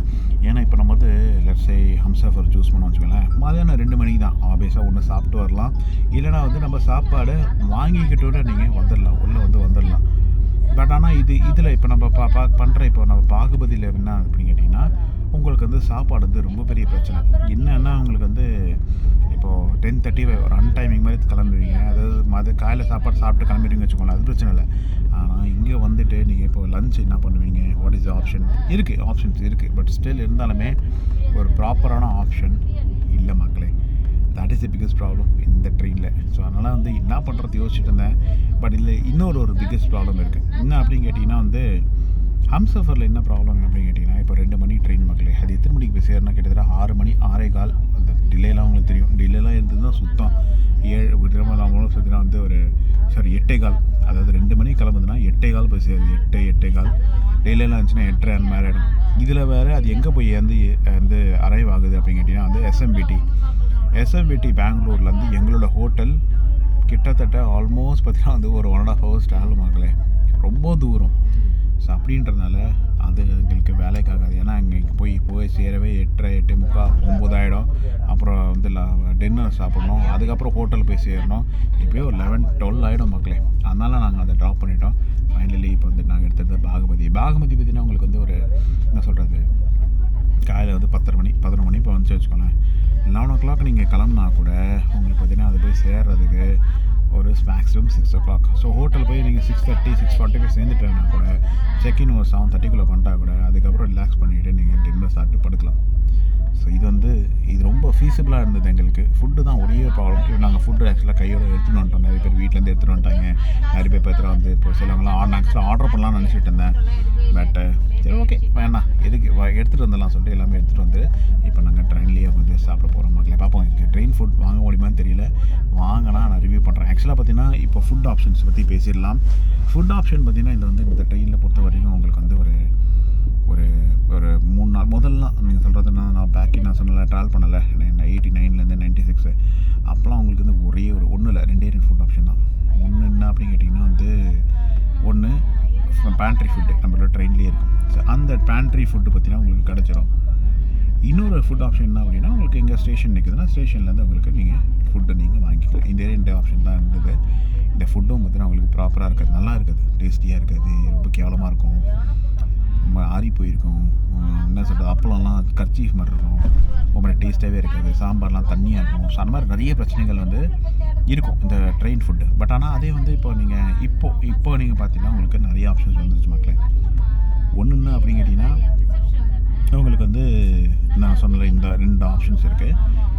A: ஏன்னா இப்போ நம்ம வந்து லெட்ஸே ஹம்சஃபர் சூஸ் பண்ணோம் வச்சுக்கோங்களேன், மதியானம் 2 மணிக்கு தான் ஆப்வியஸாக ஒன்று சாப்பிட்டு வரலாம். இல்லைனா வந்து நம்ம சாப்பாடு வாங்கிக்கிட்டோட நீங்கள் வந்துடலாம். பட் ஆனால் இதில் இப்போ நம்ம இப்போ நம்ம பாகுபதியில் என்ன அப்படின்னு கேட்டிங்கன்னா, உங்களுக்கு வந்து சாப்பாடு வந்து ரொம்ப பெரிய பிரச்சனை. என்னன்னா உங்களுக்கு வந்து இப்போது 10:30 ஒரு அன்டைமிங் மாதிரி கிளம்புவீங்க. அதாவது காலையில் சாப்பாடு சாப்பிட்டு கிளம்பிடுவீங்க வச்சுக்கோங்களேன், அது பிரச்சனை இல்லை. ஆனால் இங்கே வந்துட்டு நீங்கள் இப்போ லஞ்ச் என்ன பண்ணுவீங்க, வாட் இஸ் ஆப்ஷன் இருக்குது, ஆப்ஷன்ஸ் இருக்குது. பட் ஸ்டில் இருந்தாலுமே ஒரு ப்ராப்பரான ஆப்ஷன் இல்லை மக்களே. That is the biggest problem இந்த ட்ரெயினில். ஸோ அதனால் வந்து என்ன பண்ணுறது யோசிச்சுட்டு இருந்தேன். பட் இதில் இன்னொரு பிக்கஸ்ட் ப்ராப்ளம் இருக்குது. என்ன அப்படின்னு கேட்டிங்கன்னா வந்து ஹம்சஃபரில் என்ன ப்ராப்ளம் அப்படின்னு கேட்டிங்கன்னா, இப்போ 2 மணி ட்ரெயின் மக்களே, அது எத்தனை மணிக்கு போய் சேரணும், கிட்டத்தட்ட 6 மணி 6:15. அந்த டிலேலாம் உங்களுக்கு தெரியும், டிலேலாம் இருந்ததுன்னா சுத்தம் 7 சுற்றினா வந்து ஒரு 8:15. அதாவது 2 மணிக்கு கிளம்புதுன்னா 8:15 போய் சேருது. 8:15 டிலேலாம் இருந்துச்சுன்னா 8:30 அந்த மாதிரி ஆகிடும். இதில் வேறு அது எங்கே போய் வந்து அரைவ் ஆகுது அப்படின்னு கேட்டிங்கன்னா வந்து எஸ்எம்பிடி பெங்களூர்லேருந்து எங்களோட ஹோட்டல் கிட்டத்தட்ட ஆல்மோஸ்ட் பார்த்திங்கன்னா வந்து ஒரு 1.5 hours ட்ராவல் மக்களே, ரொம்ப தூரம். ஸோ அப்படின்றதுனால அது எங்களுக்கு வேலைக்காகாது. ஏன்னா இங்கே போய் சேரவே 8:30 8:45 9 ஆகிடும். அப்புறம் வந்து டின்னர் சாப்பிட்ணும், அதுக்கப்புறம் ஹோட்டல் போய் சேரணும், இப்போயே ஒரு 11 12 ஆகிடும் மக்களே. அதனால் நாங்கள் அதை ட்ராப் பண்ணிட்டோம். ஃபைனலி இப்போ வந்து நாங்கள் எடுத்தது பாகுமதி பார்த்திங்கன்னா உங்களுக்கு வந்து ஒரு என்ன சொல்கிறது, காலையில் வந்து 11 மணி இப்போ வந்து வச்சுக்கோங்களேன். 11 o'clock நீங்கள் கிளம்புனா கூட உங்களுக்கு பார்த்திங்கன்னா அது போய் சேர்றதுக்கு ஒரு மேக்ஸிமம் 6 o'clock. ஸோ ஹோட்டல் போய் நீங்கள் 6:30 6:45 சேர்ந்துட்டேன்னா கூட செக்இன் ஒரு 7:30 பண்ணிட்டா கூட அதுக்கப்புறம் ரிலாக்ஸ் பண்ணிவிட்டு நீங்கள் டின்னர் சாப்பிட்டு படுக்கலாம். ஸோ இது ரொம்ப ஃபீஸிபிளாக இருந்தது எங்களுக்கு. ஃபுட்டு தான் ஒரே ப்ராப்ளம். நாங்கள் ஃபுட்டு ஆக்சுவலாக கையோடு எடுத்துகிட்டு வந்துட்டோம். நிறைய பேர் வீட்டிலேருந்து எடுத்துகிட்டு வந்துட்டாங்க. நிறைய பேர் பார்த்துட்டு வந்து இப்போ சிலவங்களாம் ஆக்சுவலாக ஆர்டர் பண்ணலாம்னு நினச்சிட்டு இருந்தேன். பட் சரி ஓகே வேணாம், எதுக்கு எடுத்துகிட்டு வந்துடலாம் சொல்லிட்டு எல்லாமே எடுத்துகிட்டு வந்து இப்போ நாங்கள் ட்ரெயின்லேயே வந்து சாப்பிட போகிறோம் மக்களே. பார்ப்போம், இங்கே ட்ரெயின் ஃபுட் வாங்க முடியுமான்னு தெரியல. வாங்கினா நான் ரிவ்யூ பண்ணுறேன். ஆக்சுவலாக பார்த்தீங்கன்னா இப்போ ஃபுட் ஆப்ஷன்ஸ் பற்றி பேசிடலாம். ஃபுட் ஆப்ஷன் பார்த்திங்கன்னா இந்த ட்ரெயினில் பொறுத்த வரைக்கும் உங்களுக்கு வந்து ஒரு ஒரு ஒரு 3 நாள் முதல்லாம் நீங்கள் சொல்கிறதுனா நான் நான் சொன்னல ட்ராவல் பண்ணலை 89லேருந்து 96 அப்போலாம் உங்களுக்கு வந்து ஒன்றும் இல்லை 2 ஃபுட் ஆப்ஷன் தான். ஒன்று என்ன அப்படின்னு கேட்டிங்கன்னா வந்து ஒன்று பேண்ட்ரி ஃபுட்டு நம்மளோட ட்ரெயின்லேயே இருக்கும். ஸோ அந்த பேண்ட்ரி ஃபுட்டு பார்த்தீங்கன்னா உங்களுக்கு கிடச்சிரும். இன்னொரு ஃபுட் ஆப்ஷன் என்ன அப்படின்னா உங்களுக்கு எங்கே ஸ்டேஷன் நிற்குதுன்னா ஸ்டேஷன்லேருந்து உங்களுக்கு நீங்கள் ஃபுட்டு நீங்கள் வாங்கிக்கலாம். இந்த 2 ஆப்ஷன் தான் இருந்தது. இந்த ஃபுட்டும் பார்த்தீங்கன்னா உங்களுக்கு ப்ராப்பராக இருக்காது, நல்லா இருக்காது, டேஸ்டியாக இருக்காது, ரொம்ப கேவலமாக இருக்கும், ரொம்ப ஆறி போயிருக்கும். என்ன சொல்கிறது, அப்பளம்லாம் கர்ச்சீஃப் மாதிரி இருக்கும், ரொம்ப டேஸ்ட்டாகவே இருக்காது, சாம்பார்லாம் தண்ணியாக இருக்கும். ஸோ அந்த மாதிரி நிறைய பிரச்சனைகள் வந்து இருக்கும் இந்த ட்ரெயின் ஃபுட்டு. பட் ஆனால் அதே வந்து இப்போ நீங்கள் பார்த்தீங்கன்னா உங்களுக்கு நிறைய ஆப்ஷன்ஸ் வந்துருச்சு மக்களே. ஒன்று என்ன அப்படின்னு கேட்டிங்கன்னா உங்களுக்கு வந்து நான் சொன்னல இந்த 2 ஆப்ஷன்ஸ் இருக்குது.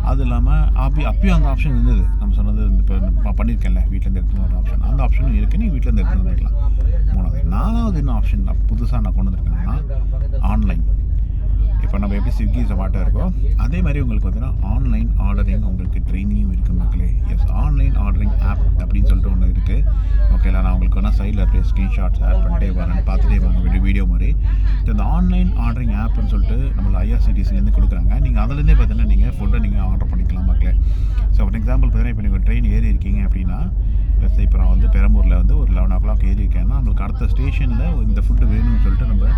A: அது இல்லாமல் அப்பயும் அந்த ஆப்ஷன் இருந்தது. நம்ம சொன்னது இப்போ பண்ணியிருக்கேன்ல வீட்டிலேருந்து எடுத்துன்னு வர ஆப்ஷன், அந்த ஆப்ஷனும் இருக்குது. நீங்கள் வீட்டிலேருந்து எடுத்துன்னு வந்துருக்கலாம். 4வது என்ன ஆப்ஷன் புதுசாக நான் கொண்டு வந்திருக்கேன்னா ஆன்லைன். இப்போ நம்ம எப்படி ஸ்விக்கி ஜொமேட்டோ இருக்கோ அதே மாதிரி உங்களுக்கு பார்த்தீங்கன்னா ஆன்லைன் ஆர்டரிங் உங்களுக்கு ட்ரெயினிங்கும் இருக்குது மக்களே. எஸ், ஆன்லைன் ஆர்டரிங் ஆப் அப்படின்னு சொல்லிட்டு ஒன்று இருக்குது. ஓகேங்களா, நான் உங்களுக்கு வேணால் சைடில் அப்படியே ஸ்க்ரீன்ஷாட்ஸ் ஆட் பண்ணிட்டே வரேன், பார்த்துட்டே வாங்க வீடியோ மாதிரி. இந்த ஆன்லைன் ஆர்டரிங் ஆப்னு சொல்லிட்டு நம்மள IRCTCலேருந்து கொடுக்குறாங்க. நீங்கள் அதுலேருந்தே பார்த்தீங்கன்னா நீங்கள் ஃபுட்டை நீங்கள் ஆர்டர் பண்ணிக்கலாம் மக்களே. ஸோ ஃபார் எக்ஸாம்பிள் பார்த்தீங்கன்னா இப்போ நீங்கள் ட்ரெயின் ஏறி இருக்கீங்க அப்படின்னா இப்போ நான் வந்து பெரம்பூரில் வந்து ஒரு 11 o'clock ஏறி இருக்கேன்னா நம்மளுக்கு அடுத்த ஸ்டேஷனில் இந்த ஃபுட்டு வேணும்னு சொல்லிட்டு நம்ம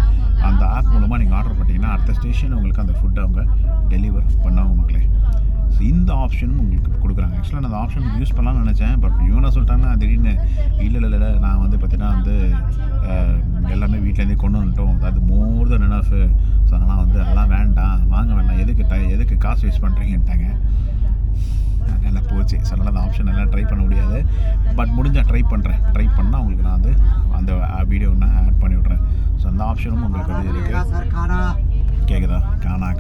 A: அந்த ஆப் மூலமாக நீங்கள் ஆர்டர் பண்ணிட்டீங்கன்னா அடுத்த ஸ்டேஷனில் உங்களுக்கு அந்த ஃபுட்டை அவங்க டெலிவர் பண்ணுவாங்க மக்களே. ஸோ இந்த ஆப்ஷனும் உங்களுக்கு கொடுக்குறாங்க. ஆக்சுவலாக நான் அந்த ஆப்ஷன் யூஸ் பண்ணலாம்னு நினச்சேன். பட் இவனா சொல்லிட்டாங்கன்னா திடீர்னு இல்லை நான் வந்து பார்த்தீங்கன்னா வந்து எல்லாமே வீட்டிலேருந்தே கொண்டு வந்துட்டோம், அதாவது மோர் தென் எனஃப். ஸோ அதனால் வந்து எல்லாம் வேண்டாம், வாங்க வேண்டாம், எதுக்கு காசு வேஸ்ட் பண்ணுறீங்கன்ட்டாங்க. நல்லா போச்சு. ஸோ அதனால் அந்த ஆப்ஷன் எல்லாம் ட்ரை பண்ண முடியாது. பட் முடிஞ்சால் ட்ரை பண்ணால் உங்களுக்கு நான் வந்து அந்த வீடியோ நான் ஆட் பண்ணி விட்றேன். ஸோ அந்த ஆப்ஷனும் உங்களுக்கு வந்து இருக்குது. கேட்குதா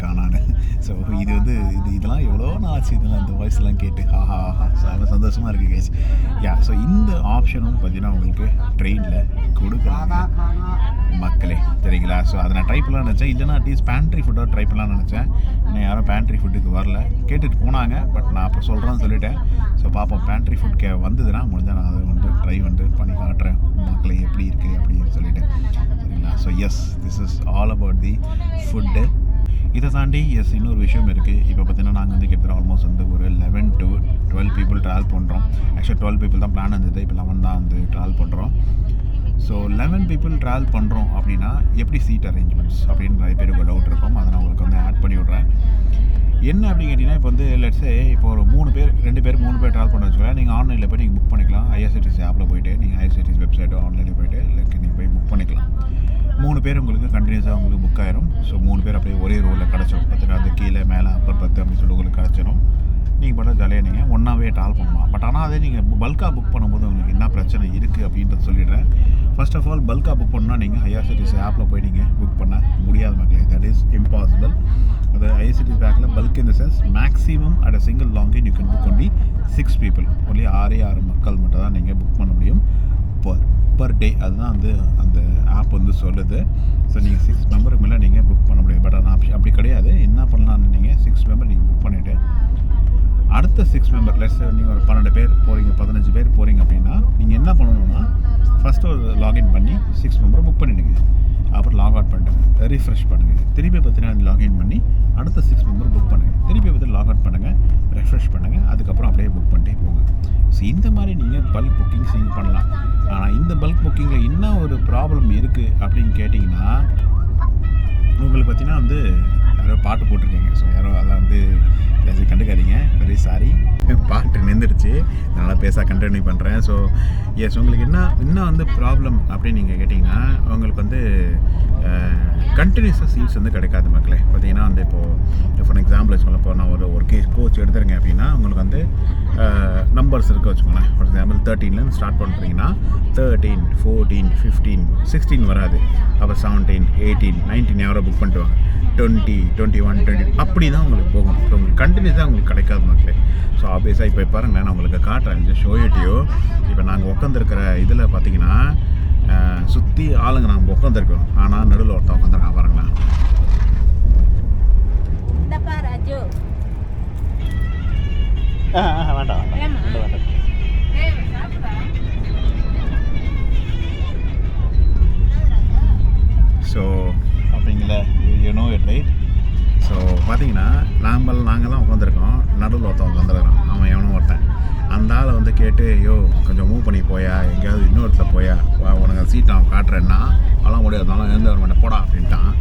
A: காணான்னு. ஸோ இது வந்து இதெல்லாம் எவ்வளோ நாள் ஆச்சு இதெல்லாம் இந்த வாய்ஸ்லாம் கேட்டு ஆஹா சந்தோஷமாக இருக்குது கேஸ். ஸோ இந்த ஆப்ஷனும் பார்த்தீங்கன்னா உங்களுக்கு ட்ரெயினில் கொடுக்குறாங்க மக்களே, சரிங்களா. ஸோ அதை நான் ட்ரை பண்ணலாம்னு நினச்சேன். இல்லைனா அட்லீஸ்ட் பேண்ட்ரி ஃபுட்டாக ட்ரை பண்ணலாம்னு நினச்சேன். இன்னும் யாரும் பேண்ட்ரி ஃபுட்டுக்கு வரல, கேட்டுட்டு போனாங்க. பட் நான் அப்போ சொல்கிறேன்னு சொல்லிட்டேன். ஸோ பார்ப்போம், பேண்ட்ரி ஃபுட் வந்ததுன்னா முடிஞ்சால் நான் அதை வந்து ட்ரை பண்ணி காட்டுறேன் மக்களே எப்படி இருக்குது அப்படின்னு சொல்லிட்டு, சரிங்களா. So yes, this is all about the food. இதை தாண்டி இன்னொரு விஷயம் இருக்குது. இப்போ பார்த்தீங்கன்னா நாங்கள் வந்து கிட்டத்தட்ட ஆல்மோஸ்ட் வந்து ஒரு 11 to 12 people ட்ராவல் பண்ணுறோம். ஆக்சுவலாக 12 people தான் பிளான் இருந்தது, இப்போ 11 தான் வந்து ட்ராவல் பண்ணுறோம். ஸோ 11 people ட்ராவல் பண்ணுறோம் அப்படின்னா எப்படி சீட் அரேஞ்ச்மெண்ட்ஸ் அப்படின்னு நிறைய பேருக்கு டவுட் இருக்கும். அதை நான் உங்களுக்கு வந்து ஆட் பண்ணி விட்றேன். என்ன அப்படின்னு கேட்டிங்கன்னா இப்போ வந்து லெட்ஸே இப்போ ஒரு 3 பேர் 2 பேர் 3 பேர் ட்ராவல் பண்ண வச்சுக்கலாம். நீங்கள் ஆன்லைனில் போய் நீங்கள் புக் பண்ணிக்கலாம். IRCTC ஆப்பில் போயிட்டு நீங்கள் IRCTC வெப்சைட்டோ ஆன்லைனில் போய்ட்டு நீங்கள் போய் புக் பண்ணிக்கலாம். 3 பேர் உங்களுக்கு கண்டினியூஸாக உங்களுக்கு புக் ஆயிரும். ஸோ 3 பேர் அப்படியே ஒரே ரோலில் கிடச்சிரும். 10 அது கீழே மேலே அப்பர் 10 அப்படின்னு சொல்லி உங்களுக்கு கிடச்சிரும். நீங்கள் பார்த்தா ஜாலியாக நீங்கள் ஒன்றாவே ட்ராவல் பண்ணலாம். பட் ஆனால் அதே நீங்கள் பல்காக புக் பண்ணும்போது உங்களுக்கு என்ன பிரச்சனை இருக்குது அப்படின்றத சொல்லிடுறேன். ஃபர்ஸ்ட் ஆஃப் ஆல் பல்காக புக் பண்ணால் நீங்கள் IRCTC ஆப்பில் போய் நீங்கள் புக் பண்ண முடியாத மக்களே. That is impossible. அது IRCTC பேக்கில் bulk in the sense maximum at a single login you can book only 6 people. Only 6 மக்கள் மட்டும் தான் நீங்கள் புக் பண்ண முடியும் பர் டே. அதுதான் வந்து அந்த ஆப் வந்து சொல்லுது. ஸோ நீங்கள் 6 மெம்பருக்கு மேலே நீங்கள் புக் பண்ண முடியும். பட் ஆனால் அப்படி கிடையாது. என்ன பண்ணலான்னு நீங்கள் 6 மெம்பர் நீங்கள் புக் பண்ணிவிட்டு அடுத்த 6 மெம்பர் லெஸ் நீங்கள் ஒரு 12 பேர் போகிறீங்க, 15 பேர் போகிறீங்க அப்படின்னா நீங்கள் என்ன பண்ணணும்னா ஃபஸ்ட்டு ஒரு லாகின் பண்ணி 6 மெம்பரை புக் பண்ணிவிடுங்க. அப்புறம் லாக் அவுட் பண்ணிட்டுங்க, ரீஃப்ரெஷ் பண்ணுங்கள். திருப்பி பார்த்தீங்கன்னா லாகின் பண்ணி அடுத்த 6 மெம்பர் புக் பண்ணுங்கள். திருப்பி பார்த்து லாக் அவுட் பண்ணுங்கள், ரெஃப்ரெஷ் பண்ணுங்கள். அதுக்கப்புறம் அப்படியே புக் பண்ணிட்டே போங்க. ஸோ இந்த மாதிரி நீங்கள் பல்க் புக்கிங்ஸ் நீங்கள் பண்ணலாம். ஆனால் இந்த பல்க் புக்கிங்கில் என்ன ஒரு ப்ராப்ளம் இருக்குது அப்படின்னு கேட்டிங்கன்னா உங்களுக்கு பார்த்தீங்கன்னா வந்து யாரோ பாட்டு போட்டிருக்கீங்க. ஸோ யாரோ அதெல்லாம் வந்து பேசி கண்டுக்காதீங்க, வெரி சாரி. பாட்டு நின்றுடுச்சு, நல்லா பேச கண்டினியூ பண்ணுறேன். ஸோ எஸ், உங்களுக்கு என்ன வந்து ப்ராப்ளம் அப்படின்னு நீங்கள் கேட்டிங்கன்னா உங்களுக்கு வந்து கண்டினியூஸாக சீட்ஸ் வந்து கிடைக்காது மக்களே. பார்த்தீங்கன்னா வந்து இப்போது ஃபார் எக்ஸாம்பிள் வச்சுக்கோங்களேன், இப்போ நான் ஒரு கோச் எடுத்துருங்க அப்படின்னா உங்களுக்கு வந்து நம்பர்ஸ் இருக்க வச்சுக்கோங்களேன். ஃபார் எக்ஸாம்பிள் 13லேருந்து ஸ்டார்ட் பண்ணுறீங்கன்னா 13, 14, 15, 16 வராது. அப்புறம் 17, 18, 19 யாரோ புக் பண்ணிட்டுவாங்க. 20, 21, 20 அப்படி தான் உங்களுக்கு போகும். ஸோ உங்களுக்கு கண்டினியூஸாக உங்களுக்கு கிடைக்காது மக்களே. ஸோ ஆப்வியஸாக இப்போ பாருங்களேன், நான் உங்களுக்கு காட்டுறேன் ஷோயிட்டியோ. இப்போ நாங்கள் உட்காந்துருக்கிற இதில் பார்த்தீங்கன்னா சுற்றி ஆளுங்க நாங்கள் உட்காந்துருக்கோம். ஆனால் நடுவில் ஒருத்தன் உட்காந்துருக்கான் பாருங்களேன். வேண்டாம். ஸோ அப்படிங்களா இல்லை யூனோ இட் ரைட். ஸோ பார்த்தீங்கன்னா நாங்கள்லாம் உட்காந்துருக்கோம், நடுவில் ஒருத்தன் உட்காந்துருக்கான், அவன் எவனும் ஒருத்தன். அந்த ஆளை வந்து கேட்டு யோ கொஞ்சம் மூவ் பண்ணி போயா, எங்கேயாவது இன்னொருத்த போயா, உனக்கு சீட்டை அவன் காட்டுறேன்னா அதெல்லாம் முடியாதுனாலும் எழுந்து வர மாட்டேன் போடா அப்படின்ட்டான்.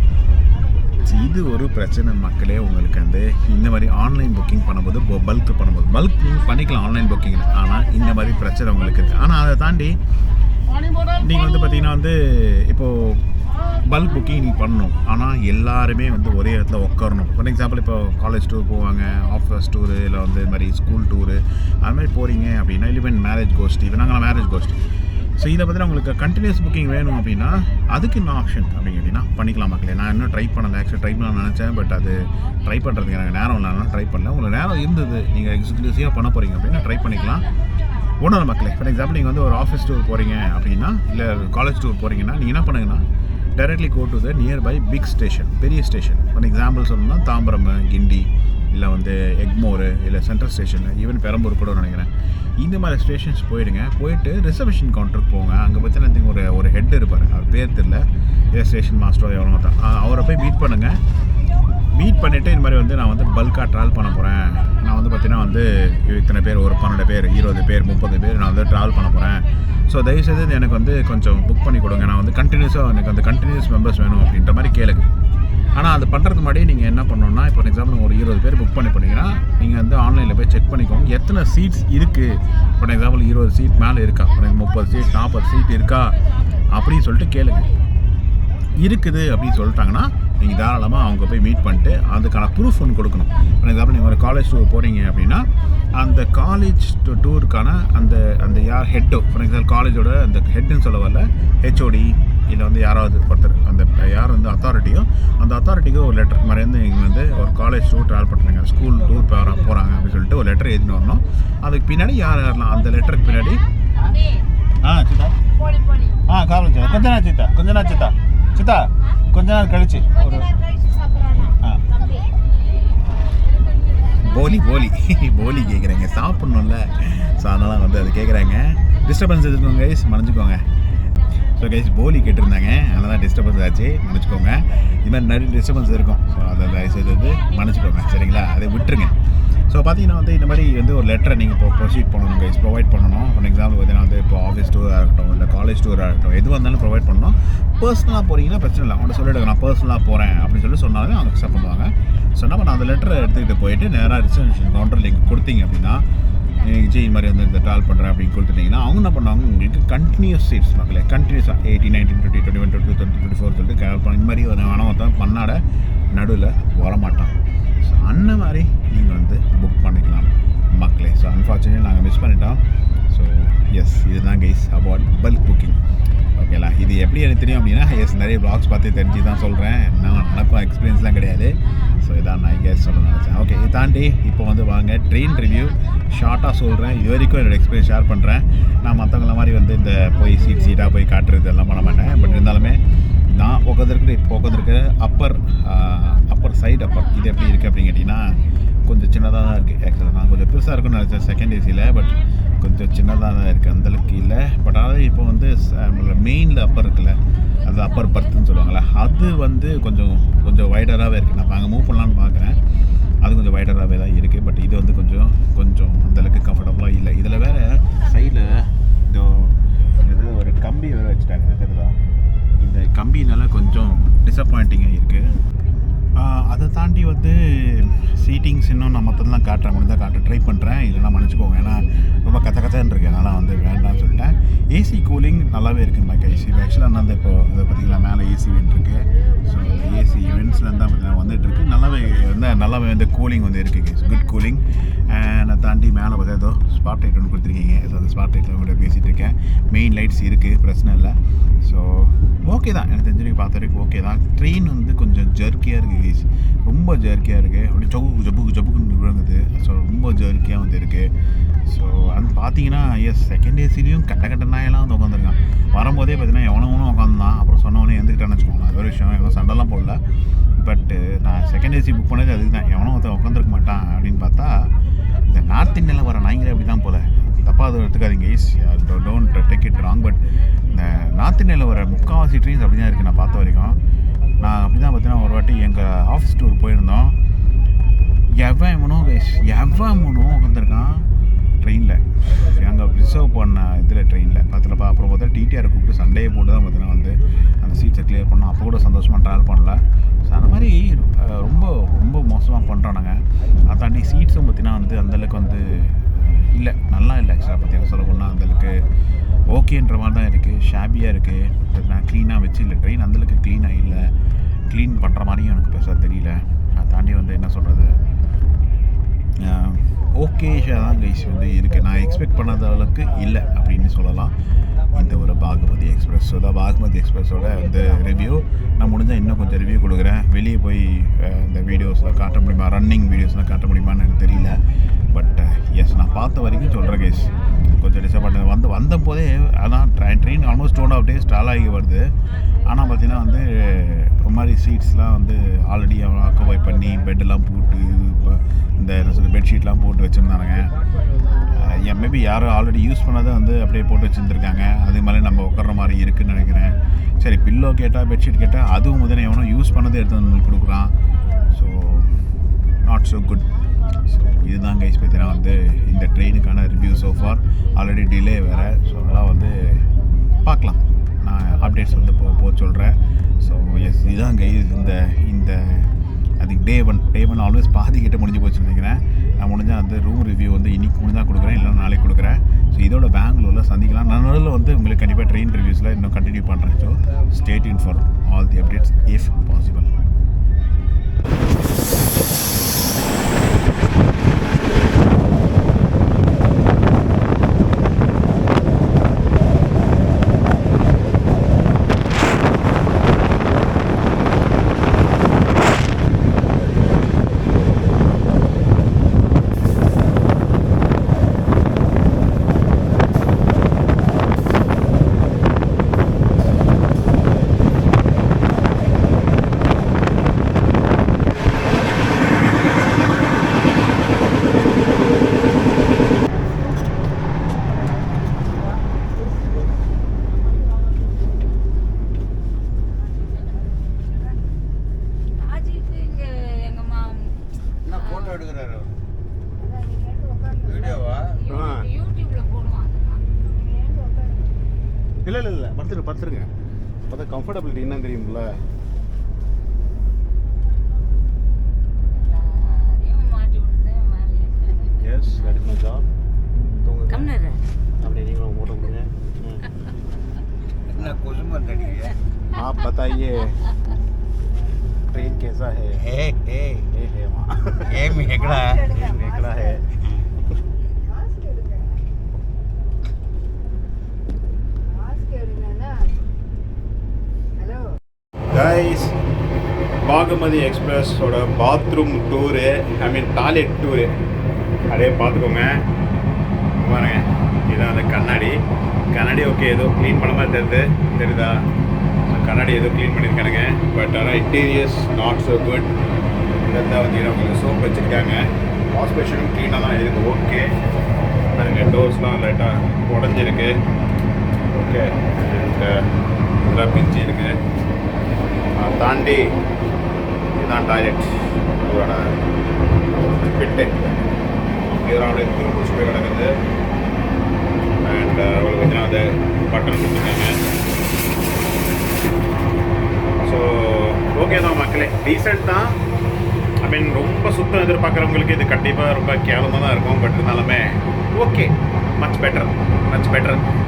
A: இது ஒரு பிரச்சனை மக்களே. உங்களுக்கு வந்து இந்த மாதிரி ஆன்லைன் புக்கிங் பண்ணும்போது பல்க் நீங்கள் பண்ணிக்கலாம் ஆன்லைன் புக்கிங், ஆனால் இந்த மாதிரி பிரச்சனை உங்களுக்கு இருக்குது. ஆனால் அதை தாண்டி நீங்கள் வந்து பார்த்தீங்கன்னா வந்து இப்போது பல்க் புக்கிங் நீங்கள் பண்ணணும், ஆனால் எல்லாருமே வந்து ஒரே இடத்துல உட்காரணும். ஃபார் எக்ஸாம்பிள் இப்போ காலேஜ் டூர் போவாங்க, ஆஃபீஸ் டூரு, இல்லை வந்து இது மாதிரி ஸ்கூல் டூரு அது மாதிரி போகிறீங்க அப்படின்னா, இல்லை மேரேஜ் கோஷ்டி, இப்போ நாங்கள் மேரேஜ் கோஷ்டி. ஸோ இதை பற்றி உங்களுக்கு கண்டினியூஸ் புக்கிங் வேணும் அப்படின்னா அதுக்கு என்ன ஆப்ஷன் அப்படின்னு கேட்டிங்கன்னா பண்ணிக்கலாம் மக்களே. நான் இன்னும் ட்ரை பண்ணலை, ஆக்சுவலி ட்ரை பண்ண நினச்சேன், பட் அது ட்ரை பண்ணுறதுக்கு எனக்கு நேரம் இல்லைனா ட்ரை பண்ணல. உங்களுக்கு நேரம் இருந்தது, நீங்கள் எக்ஸ்க்ளூசிவாக பண்ண போகிறீங்க அப்படின்னா ட்ரை பண்ணிக்கலாம். ஒன்றும் மக்களே, ஃபார் எக்ஸாம்பிள் நீங்கள் வந்து ஒரு ஆஃபீஸ் டூர் போகிறீங்க அப்படின்னா, இல்லை காலேஜ் டூர் போகிறீங்கன்னா நீங்கள் என்ன பண்ணுங்கன்னா directly go to the nearby big station, பெரிய ஸ்டேஷன். ஃபார் எக்ஸாம்பிள் சொல்லணும்னா தாம்பரம், கிண்டி, இல்லை வந்து எக்மோரு, இல்லை சென்ட்ரல் ஸ்டேஷன், ஈவன் பெரம்பூர் கூட நினைக்கிறேன். இந்த மாதிரி ஸ்டேஷன்ஸ் போயிட்டு ரிசர்வேஷன் கவுண்டருக்கு போங்க. அங்கே பார்த்தீங்கன்னா ஒரு ஹெட் இருப்பார், அவர் பேர் தெரியல, ஏ ஸ்டேஷன் மாஸ்டரோ எவனோ தான், அவரை போய் மீட் பண்ணுங்கள். மீட் பண்ணிவிட்டு இந்த மாதிரி வந்து நான் வந்து பல்காக ட்ராவல் பண்ண போகிறேன், நான் வந்து பார்த்தீங்கன்னா வந்து இத்தனை பேர், ஒரு 12 பேர், 20 பேர், 30 பேர் நான் வந்து ட்ராவல் பண்ண போகிறேன். ஸோ தயவுசெய்து எனக்கு வந்து கொஞ்சம் புக் பண்ணி கொடுங்க, நான் வந்து எனக்கு வந்து கண்டினியூஸ் மெம்பர்ஸ் வேணும் அப்படின்ற மாதிரி கேளுங்க. ஆனால் அது பண்ணுறதுக்கு முன்னாடி நீங்கள் என்ன பண்ணணும்னா, இப்போ எக்ஸாம்பிள் ஒரு 20 பேர் புக் பண்ணிங்கன்னா நீங்கள் வந்து ஆன்லைனில் போய் செக் பண்ணிக்கோங்க எத்தனை சீட்ஸ் இருக்குது. ஃபார் எக்ஸாம்பிள் 20 சீட் மேலே இருக்கா, 30 சீட் 40 சீட் இருக்கா அப்படின்னு சொல்லிட்டு கேளுங்க. இருக்குது அப்படின்னு சொல்லிட்டாங்கன்னா நீங்கள் தாராளமாக அவங்க போய் மீட் பண்ணிட்டு அதுக்கான ப்ரூஃப் ஒன்று கொடுக்கணும். ஃபார் எக்ஸாம்பிள் நீங்கள் ஒரு காலேஜ் டூர் போகிறீங்க அப்படின்னா அந்த காலேஜ் டூருக்கான அந்த யார் ஹெட்டோ, ஃபார் எக்ஸாம்பிள் காலேஜோட அந்த ஹெட்டுன்னு சொல்ல வரல, ஹெச்ஓடி இல்லை வந்து யாராவது ஒருத்தர், அந்த யார் வந்து அத்தாரிட்டியோ அந்த அத்தாரிட்டிக்கு ஒரு லெட்டர் மாதிரி வந்து நீங்கள் வந்து ஒரு காலேஜ் டூர் ட்ராவல் பண்ணுறீங்க, ஸ்கூல் டூர் போகிறாங்க அப்படின்னு சொல்லிட்டு ஒரு லெட்டர் எழுதிட்டு வரணும். அதுக்கு பின்னாடி யாரெல்லாம் அந்த லெட்டருக்கு பின்னாடி சித்தா காலேஜ் கொஞ்ச நாள் சித்தா கொஞ்ச நாள் கழிச்சு ஒரு போலி கேட்குறேங்க, சாப்பிட்ணும்ல. ஸோ அதனால் வந்து அது கேட்குறாங்க. டிஸ்டர்பன்ஸ் இருக்குங்க கைஸ், மன்னிச்சுக்கோங்க. ஸோ கைஸ் போலி கேட்டிருந்தாங்க, அதனால தான் டிஸ்டர்பன்ஸ் ஆச்சு, மன்னிச்சுக்கோங்க. இது மாதிரி நிறைய டிஸ்டர்பன்ஸ் இருக்கும், ஸோ அதை தயவுசெய்து மன்னிச்சுக்கோங்க, சரிங்களா? அதை விட்டுருங்க. ஸோ பார்த்தீங்கன்னா வந்து இந்த மாதிரி வந்து ஒரு லெட்டரை நீங்கள் இப்போ ப்ரொசீட் பண்ணணும் கைஸ், ப்ரொவைட் பண்ணணும். ஃபார் எக்ஸாம்பிள் பார்த்தீங்கன்னா வந்து இப்போ ஆஃபீஸ் டூராக இருக்கட்டும், இல்லை காலேஜ் டூராக இருக்கட்டும், எதுவாக இருந்தாலும் ப்ரொவைட் பண்ணணும். பர்சனலாக போகிறீங்கன்னா பிரச்சனை இல்லை, அவங்கள்ட்ட சொல்லிவிடுங்க நான் பர்சனலாக போகிறேன் அப்படின்னு சொன்னாலும் அவங்க அக்செப்ட் பண்ணுவாங்க. ஸோ நம்ம அந்த லெட்டரை எடுத்துக்கிட்டு போயிட்டு நேராக ரிசர்வேஷன் கவுண்டரில் நீங்கள் கொடுத்தீங்க அப்படின்னா, இது மாதிரி வந்து இந்த ட்ராவல் பண்ணுறேன் அப்படின்னு கொடுத்துட்டிங்கன்னா அவங்க என்ன பண்ணுவாங்க, உங்களுக்கு கண்டினியூஸ் சீட்ஸ் மக்களே, கண்டினியூஸாக 18, 19, 20, 21, 22, 23, 24 சொல்லிட்டு ட்ராவல் பண்ண இந்த மாதிரி ஒரு மனவத்தான் பண்ணாட நடுவில் வரமாட்டான். ஸோ அந்த மாதிரி நீங்கள் வந்து புக் பண்ணிக்கலாம் மக்களே. ஸோ அன்ஃபார்ச்சுனேட்லி நாங்கள் மிஸ் பண்ணிட்டோம். ஸோ எஸ், இதுதான் கைஸ் அபவுட் பல்க் புக்கிங். ஓகேலா, இது எப்படி எனக்கு தெரியும் அப்படின்னா எஸ் நிறைய வ்ளாக்ஸ் பார்த்து தெரிஞ்சு தான் சொல்கிறேன், நான் எனக்கும் எக்ஸ்பீரியன்ஸ்லாம் கிடையாது. ஸோ இதான் நான் கேஸ் சொல்ல நினச்சேன். ஓகே, இது தாண்டி இப்போ வந்து வாங்க ட்ரெயின் ரிவ்யூ ஷார்ட்டாக சொல்கிறேன். இது வரைக்கும் என்னோடய எக்ஸ்பீரியன்ஸ் ஷேர் பண்ணுறேன். நான் மற்றவங்கள மாதிரி வந்து இந்த போய் சீட்டாக போய் காட்டுறது எல்லாம் பண்ண மாட்டேன். பட் இருந்தாலுமே நான் உட்காந்துருக்க அப்பர் சைடு இது எப்படி இருக்குது அப்படின்னு கேட்டிங்கன்னா கொஞ்சம் சின்னதாக தான் இருக்குது. ஆக்சுவலாக நான் கொஞ்சம் பெருசாக இருக்குன்னு நினச்சேன் செகண்ட் ஏசியில், பட் கொஞ்சம் சின்னதாக தான் இருக்குது, அந்தளவுக்கு இல்லை. பட் அதாவது இப்போ வந்து மெயினில் அப்பர் இருக்குல்ல, அந்த அப்பர் பர்த்துன்னு சொல்லுவாங்களே, அது வந்து கொஞ்சம் வைடராகவே இருக்குது. நான் அங்கே மூவ் பண்ணலான்னு பார்க்குறேன், அது கொஞ்சம் வைடராகவே தான் இருக்குது. பட் இது வந்து கொஞ்சம் அந்தளவுக்கு கம்ஃபர்டபுளாக இல்லை. இதில் வேறு சைடில் இது ஒரு கம்பி வேறு வச்சுட்டாங்க தெரியுதா, இந்த கம்பினால கொஞ்சம் டிசப்பாயிண்டிங்காக இருக்குது. அதை தாண்டி வந்து சீட்டிங்ஸ் இன்னும் நான் மற்றதெல்லாம் காட்ட ட்ரை பண்ணுறேன், இல்லைனா மன்னிச்சுக்கோங்க, ஏன்னா ரொம்ப கச்சன்னு இருக்குது, அதனால் வந்து வேண்டாம்னு சொல்லிட்டேன். ஏசி கூலிங் நல்லாவே இருக்குது மை கைஸ். இது ஆக்சுவலாக நான் இப்போ இதை பார்த்திங்களா மேலே ஏசி வெண்ட் இருக்குது. ஸோ இந்த ஏசி இவெண்ட்ஸ்லேருந்து தான் பார்த்தீங்கன்னா வந்துட்டுருக்கு, நல்லாவே வந்து கூலிங் வந்து இருக்குது கைஸ், குட் கூலிங். அதை தாண்டி மேலே பார்த்தா ஏதோ ஸ்பாட் லைட் ஒன்று கொடுத்துருக்கீங்க, ஸோ அந்த ஸ்பாட் லைட்டில் கூட பேசிகிட்டு இருக்கேன். மெயின் லைட்ஸ் இருக்குது, பிரச்சனை இல்லை. ஸோ ஓகே தான், எனக்கு தெரிஞ்சு பார்த்த வரைக்கும் ஓகே தான். ட்ரெயின் வந்து கொஞ்சம் ஜர்க்கியாக இருக்குது கைஸ், ரொம்ப ஜர்க்கியாக இருக்குது, அப்படி ஜப்புக்குன்னு விழுங்குது. ஸோ ரொம்ப ஜர்க்கியாக வந்து இருக்குது. ஸோ அது பார்த்தீங்கன்னா எஸ் செகண்ட் ஏசிலையும் கட்ட நாயெல்லாம் வந்து உட்காந்துருக்கான். வரும்போதே பார்த்தீங்கன்னா எவனவனும் உட்காந்துதான், அப்புறம் சொன்னவனே எழுந்துக்கிட்டான்னு வச்சுக்கோங்க, அது ஒரு விஷயம், எவனும் சண்டைலாம் போடல. பட்டு நான் செகண்ட் ஏசி புக் பண்ணது அதுக்கு தான், எவனும் உட்காந்துருக்க மாட்டான் அப்படின்னு பார்த்தா இந்த நார்த் இந்தியாவில் வர நாய்களே அப்படி தான் போல், தப்பாக அதை எடுத்துக்காதீங்க yes, don't take it wrong. But இந்த நார்த் இந்தியாவில் வர முக்கால்வாசி ட்ரெயின்ஸ் அப்படி தான் இருக்குது நான் பார்த்த வரைக்கும். நான் அப்படி தான் பார்த்தீங்கன்னா ஒரு வாட்டி எங்கள் ஆஃபீஸ் டூர் போயிருந்தோம். எவன் உட்காந்துருக்கான் ட்ரெயினில், அங்கே ரிசர்வ் பண்ண இதில் ட்ரெயினில் பார்த்துலப்பா. அப்புறம் பார்த்தா டிடிஆர் கூப்பிட்டு சண்டையை போட்டு தான் பார்த்தீங்கன்னா வந்து அந்த சீட்ஸை கிளியர் பண்ணோம். அப்போ கூட சந்தோஷமாக ட்ராவல் பண்ணல. ஸோ அந்த மாதிரி ரொம்ப ரொம்ப மோசமாக பண்ணுறானுங்க. அதை தாண்டி சீட்ஸும் பார்த்தீங்கன்னா வந்து அந்தளவுக்கு வந்து இல்லை, நல்லா இல்லை. ஆக்சுவலாக பார்த்தீங்கன்னா சொல்ல போனால் அந்தளவுக்கு ஓகேன்ற மாதிரி தான் இருக்குது. ஷாபியாக இருக்குது, பார்த்தீங்கன்னா க்ளீனாக வச்சு இல்லை. ட்ரெயின் அந்தளவுக்கு க்ளீனாக இல்லை, க்ளீன் பண்ணுற மாதிரியும் எனக்கு பெருசாக தெரியல. அதை தாண்டி வந்து என்ன சொல்கிறது, ஓகேஷாக தான் கைஸ் வந்து இருக்குது. நான் எக்ஸ்பெக்ட் பண்ணாத அளவுக்கு இல்லை அப்படின்னு சொல்லலாம் இந்த ஒரு பாகுமதி எக்ஸ்பிரஸ். ஸோ தான் பாகுமதி எக்ஸ்பிரஸோட வந்து ரிவ்யூ நான் முடிஞ்சால் இன்னும் கொஞ்சம் ரிவ்யூ கொடுக்குறேன். வெளியே போய் இந்த வீடியோஸ்லாம் காட்ட முடியுமா, ரன்னிங் வீடியோஸ்லாம் காட்ட முடியுமான்னு எனக்கு தெரியல. பட் எஸ், நான் பார்த்த வரைக்கும் சொல்கிறேன் கைஸ். கொஞ்சம் டிசப்பாயிண்ட் வந்த போதே அதான் ட்ரெயின் ஆல்மோஸ்ட் 2.5 days ட்ராவல் ஆகி வருது. ஆனால் பார்த்தீங்கன்னா வந்து ஒரு மாதிரி சீட்ஸ்லாம் வந்து ஆல்ரெடி அவன் ஆக்குபை பண்ணி பெட்டெல்லாம் போட்டு இந்த என்ன சொல்ல பெட்ஷீட்லாம் போட்டு வச்சுருந்தானுங்க. மேபி யாரும் ஆல்ரெடி யூஸ் பண்ணதை வந்து அப்படியே போட்டு வச்சுருந்துருக்காங்க. அது மாதிரி நம்ம உட்கார்ற மாதிரி இருக்குதுன்னு நினைக்கிறேன். சரி, பில்லோ கேட்டால் பெட்ஷீட் கேட்டால் அதுவும் முதல்ல எவனோ யூஸ் பண்ணதே எடுத்து வந்து நம்மளுக்கு கொடுக்குறான். So not so good. So இதுதான் கைஸ் பார்த்தீங்கன்னா வந்து இந்த ட்ரெயினுக்கான review so far. Already delay வேறு. ஸோ அதெல்லாம் வந்து பார்க்கலாம், நான் அப்டேட்ஸ் வந்து போக சொல்கிறேன். ஸோ எஸ், இதுதான் கைஸ் இந்த அதுக்கு டே ஒன் ஆல்வேஸ் பாதிக்கிட்ட முடிஞ்சு போச்சுன்னு நினைக்கிறேன். நான் முடிஞ்சால் வந்து ரூம் ரிவ்யூ வந்து இன்றைக்கி முடிஞ்சால் கொடுக்குறேன், இல்லைனா நாளைக்கு கொடுக்குறேன். ஸோ இதோட பெங்களூரில் சந்திக்கலாம். நான் நடுவில் வந்து உங்களுக்கு கண்டிப்பாக ட்ரெயின் ரிவ்யூஸில் இன்னும் கண்டினியூ பண்ணுறேன். So stay tuned for all the updates if possible. இல்லை படுத்துருங்க. அப்போ தான் கம்ஃபர்டபிலிட்டி என்னன்னு தெரியும்ல. Yes, that is my job. அப்படியே நீங்களும் மூட்டை கொடுங்க.
B: इतना कुछ है।
A: आप बताइए ट्रेन कैसा है?
B: हे
A: वहाँ
B: मेकड़ा
A: है। கைஸ், பாகுமதி எக்ஸ்பிரஸோட பாத்ரூம் டூரு, டாய்லெட் டூரு அப்படியே பார்த்துக்கோங்க. பாருங்க, இதுதான் அந்த கண்ணாடி ஓகே, ஏதோ க்ளீன் பண்ண மாதிரி தெரியுதா? கண்ணாடி ஏதோ க்ளீன் பண்ணியிருக்கானுங்க. பட் ஆனால் இன்டீரியர்ஸ் நாட் ஸோ குட். இதான் வந்து கொஞ்சம் சோப் வச்சுருக்காங்க. வாஷ் பேஷனும் க்ளீனாக தான் இருக்குது. ஓகே, பாருங்க, டோர்ஸ்லாம் லைட்டாக உடஞ்சிருக்கு. ஓகே, இதெல்லாம் பிஞ்சு இருக்குது. தாண்டி இதுதான் டாய்லெட், இதோட பெட்டு. இதெல்லாம் அப்படியே துருப்பிடிச்சு போய் கிடக்குது. அண்ட் அவங்களுக்கு பார்த்தீங்கன்னா அதை பட்டன் கொடுத்துருக்காங்க. ஸோ ஓகே தான் மக்களே, டீசெண்ட் தான். ரொம்ப சுத்தம் எதிர்பார்க்குறவங்களுக்கு இது கண்டிப்பாக ரொம்ப கேவலமாக தான் இருக்கும். பட் இருந்தாலுமே ஓகே, மச் பெட்டர்.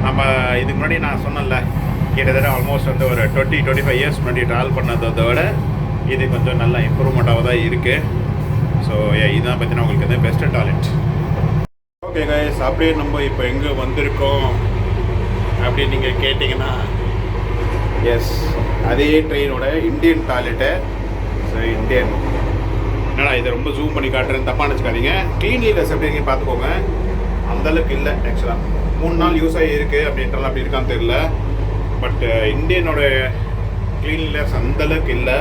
A: நம்ம இதுக்கு முன்னாடி நான் சொன்னேன்ல, கிட்டத்தட்ட ஆல்மோஸ்ட் வந்து ஒரு 20-25 இயர்ஸ் முன்னாடி ட்ராவல் பண்ணதை விட இது கொஞ்சம் நல்லா இம்ப்ரூவ்மெண்ட்டாக தான் இருக்குது. ஸோ இதுதான் பார்த்தீங்கன்னா உங்களுக்கு வந்து பெஸ்ட்டு டாய்லெட். ஓகே கைஸ், அப்படியே நம்ம இப்போ எங்கே வந்திருக்கோம் அப்படின்னு நீங்கள் கேட்டிங்கன்னா, எஸ், அதே ட்ரெயினோட இந்தியன் டாய்லெட்டு. ஸோ இந்தியன் என்னடா இதை ரொம்ப ஜூம் பண்ணி காட்டுறேன்னு தப்பாக நினச்சிக்காதீங்க. க்ளீன்லினஸ் எப்படி நீங்கள் பார்த்துக்கோங்க. அந்தளவுக்கு இல்லை. ஆக்சுவலாக 3 நாள் யூஸ் ஆகி இருக்குது அப்படின்றலாம் அப்படி இருக்கான்னு தெரியல. பட் இந்தியனோட க்ளீன்லினஸ் அந்தளவுக்கு இல்லை.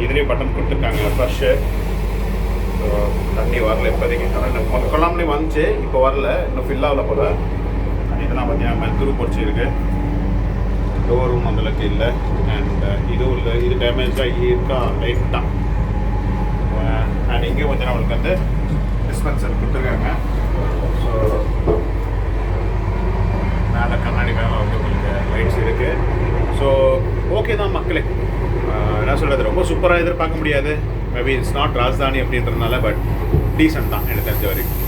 A: இதுலேயும் பட்டன் கொடுத்துருக்காங்க ஃப்ரெஷ்ஷு. ஸோ தண்ணி வரல இப்போதைக்கு. ஆனால் கொள்ளாமலே வந்துச்சு, இப்போ வரல, இன்னும் ஃபில் ஆகல போல. இதெல்லாம் பார்த்தீங்கன்னா துரு பொடிச்சு இருக்குது. டோர் ரூம் அந்தளவுக்கு இல்லை. அண்ட் இது டேமேஜாக இருக்கா லைட்டாக. அண்ட் இங்கே கொஞ்சம் நம்மளுக்கு வந்து டிஸ்பென்சர் கொடுத்துருக்காங்க. ஸோ மேலே கண்ணாடி மேலே வந்து உங்களுக்கு லைட்ஸ் இருக்குது. ஸோ ஓகே தான் மக்களே. என்ன சொல்கிறது, ரொம்ப சூப்பராக எதிர்பார்க்க முடியாது. மேபி இட்ஸ் நாட் ராஜ்தானி அப்படின்றதுனால, பட் டீசென்ட் தான் எனக்கு தெரிஞ்ச வரைக்கும்.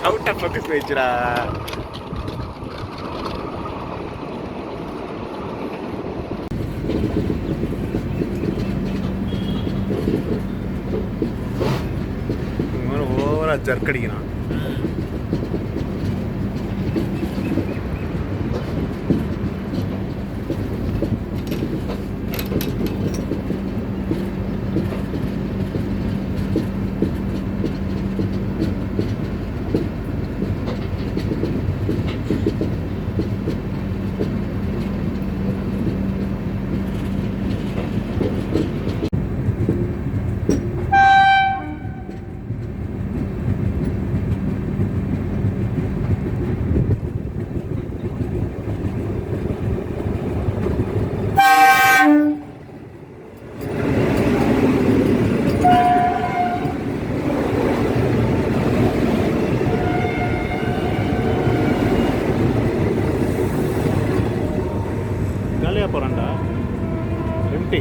A: அவுட் ஆஃப் ஃபோக்கஸ் போயிடுச்சுடா. ஓவரா ஜர்க் அடிக்கிறான். போகிறான்டா எம்டி.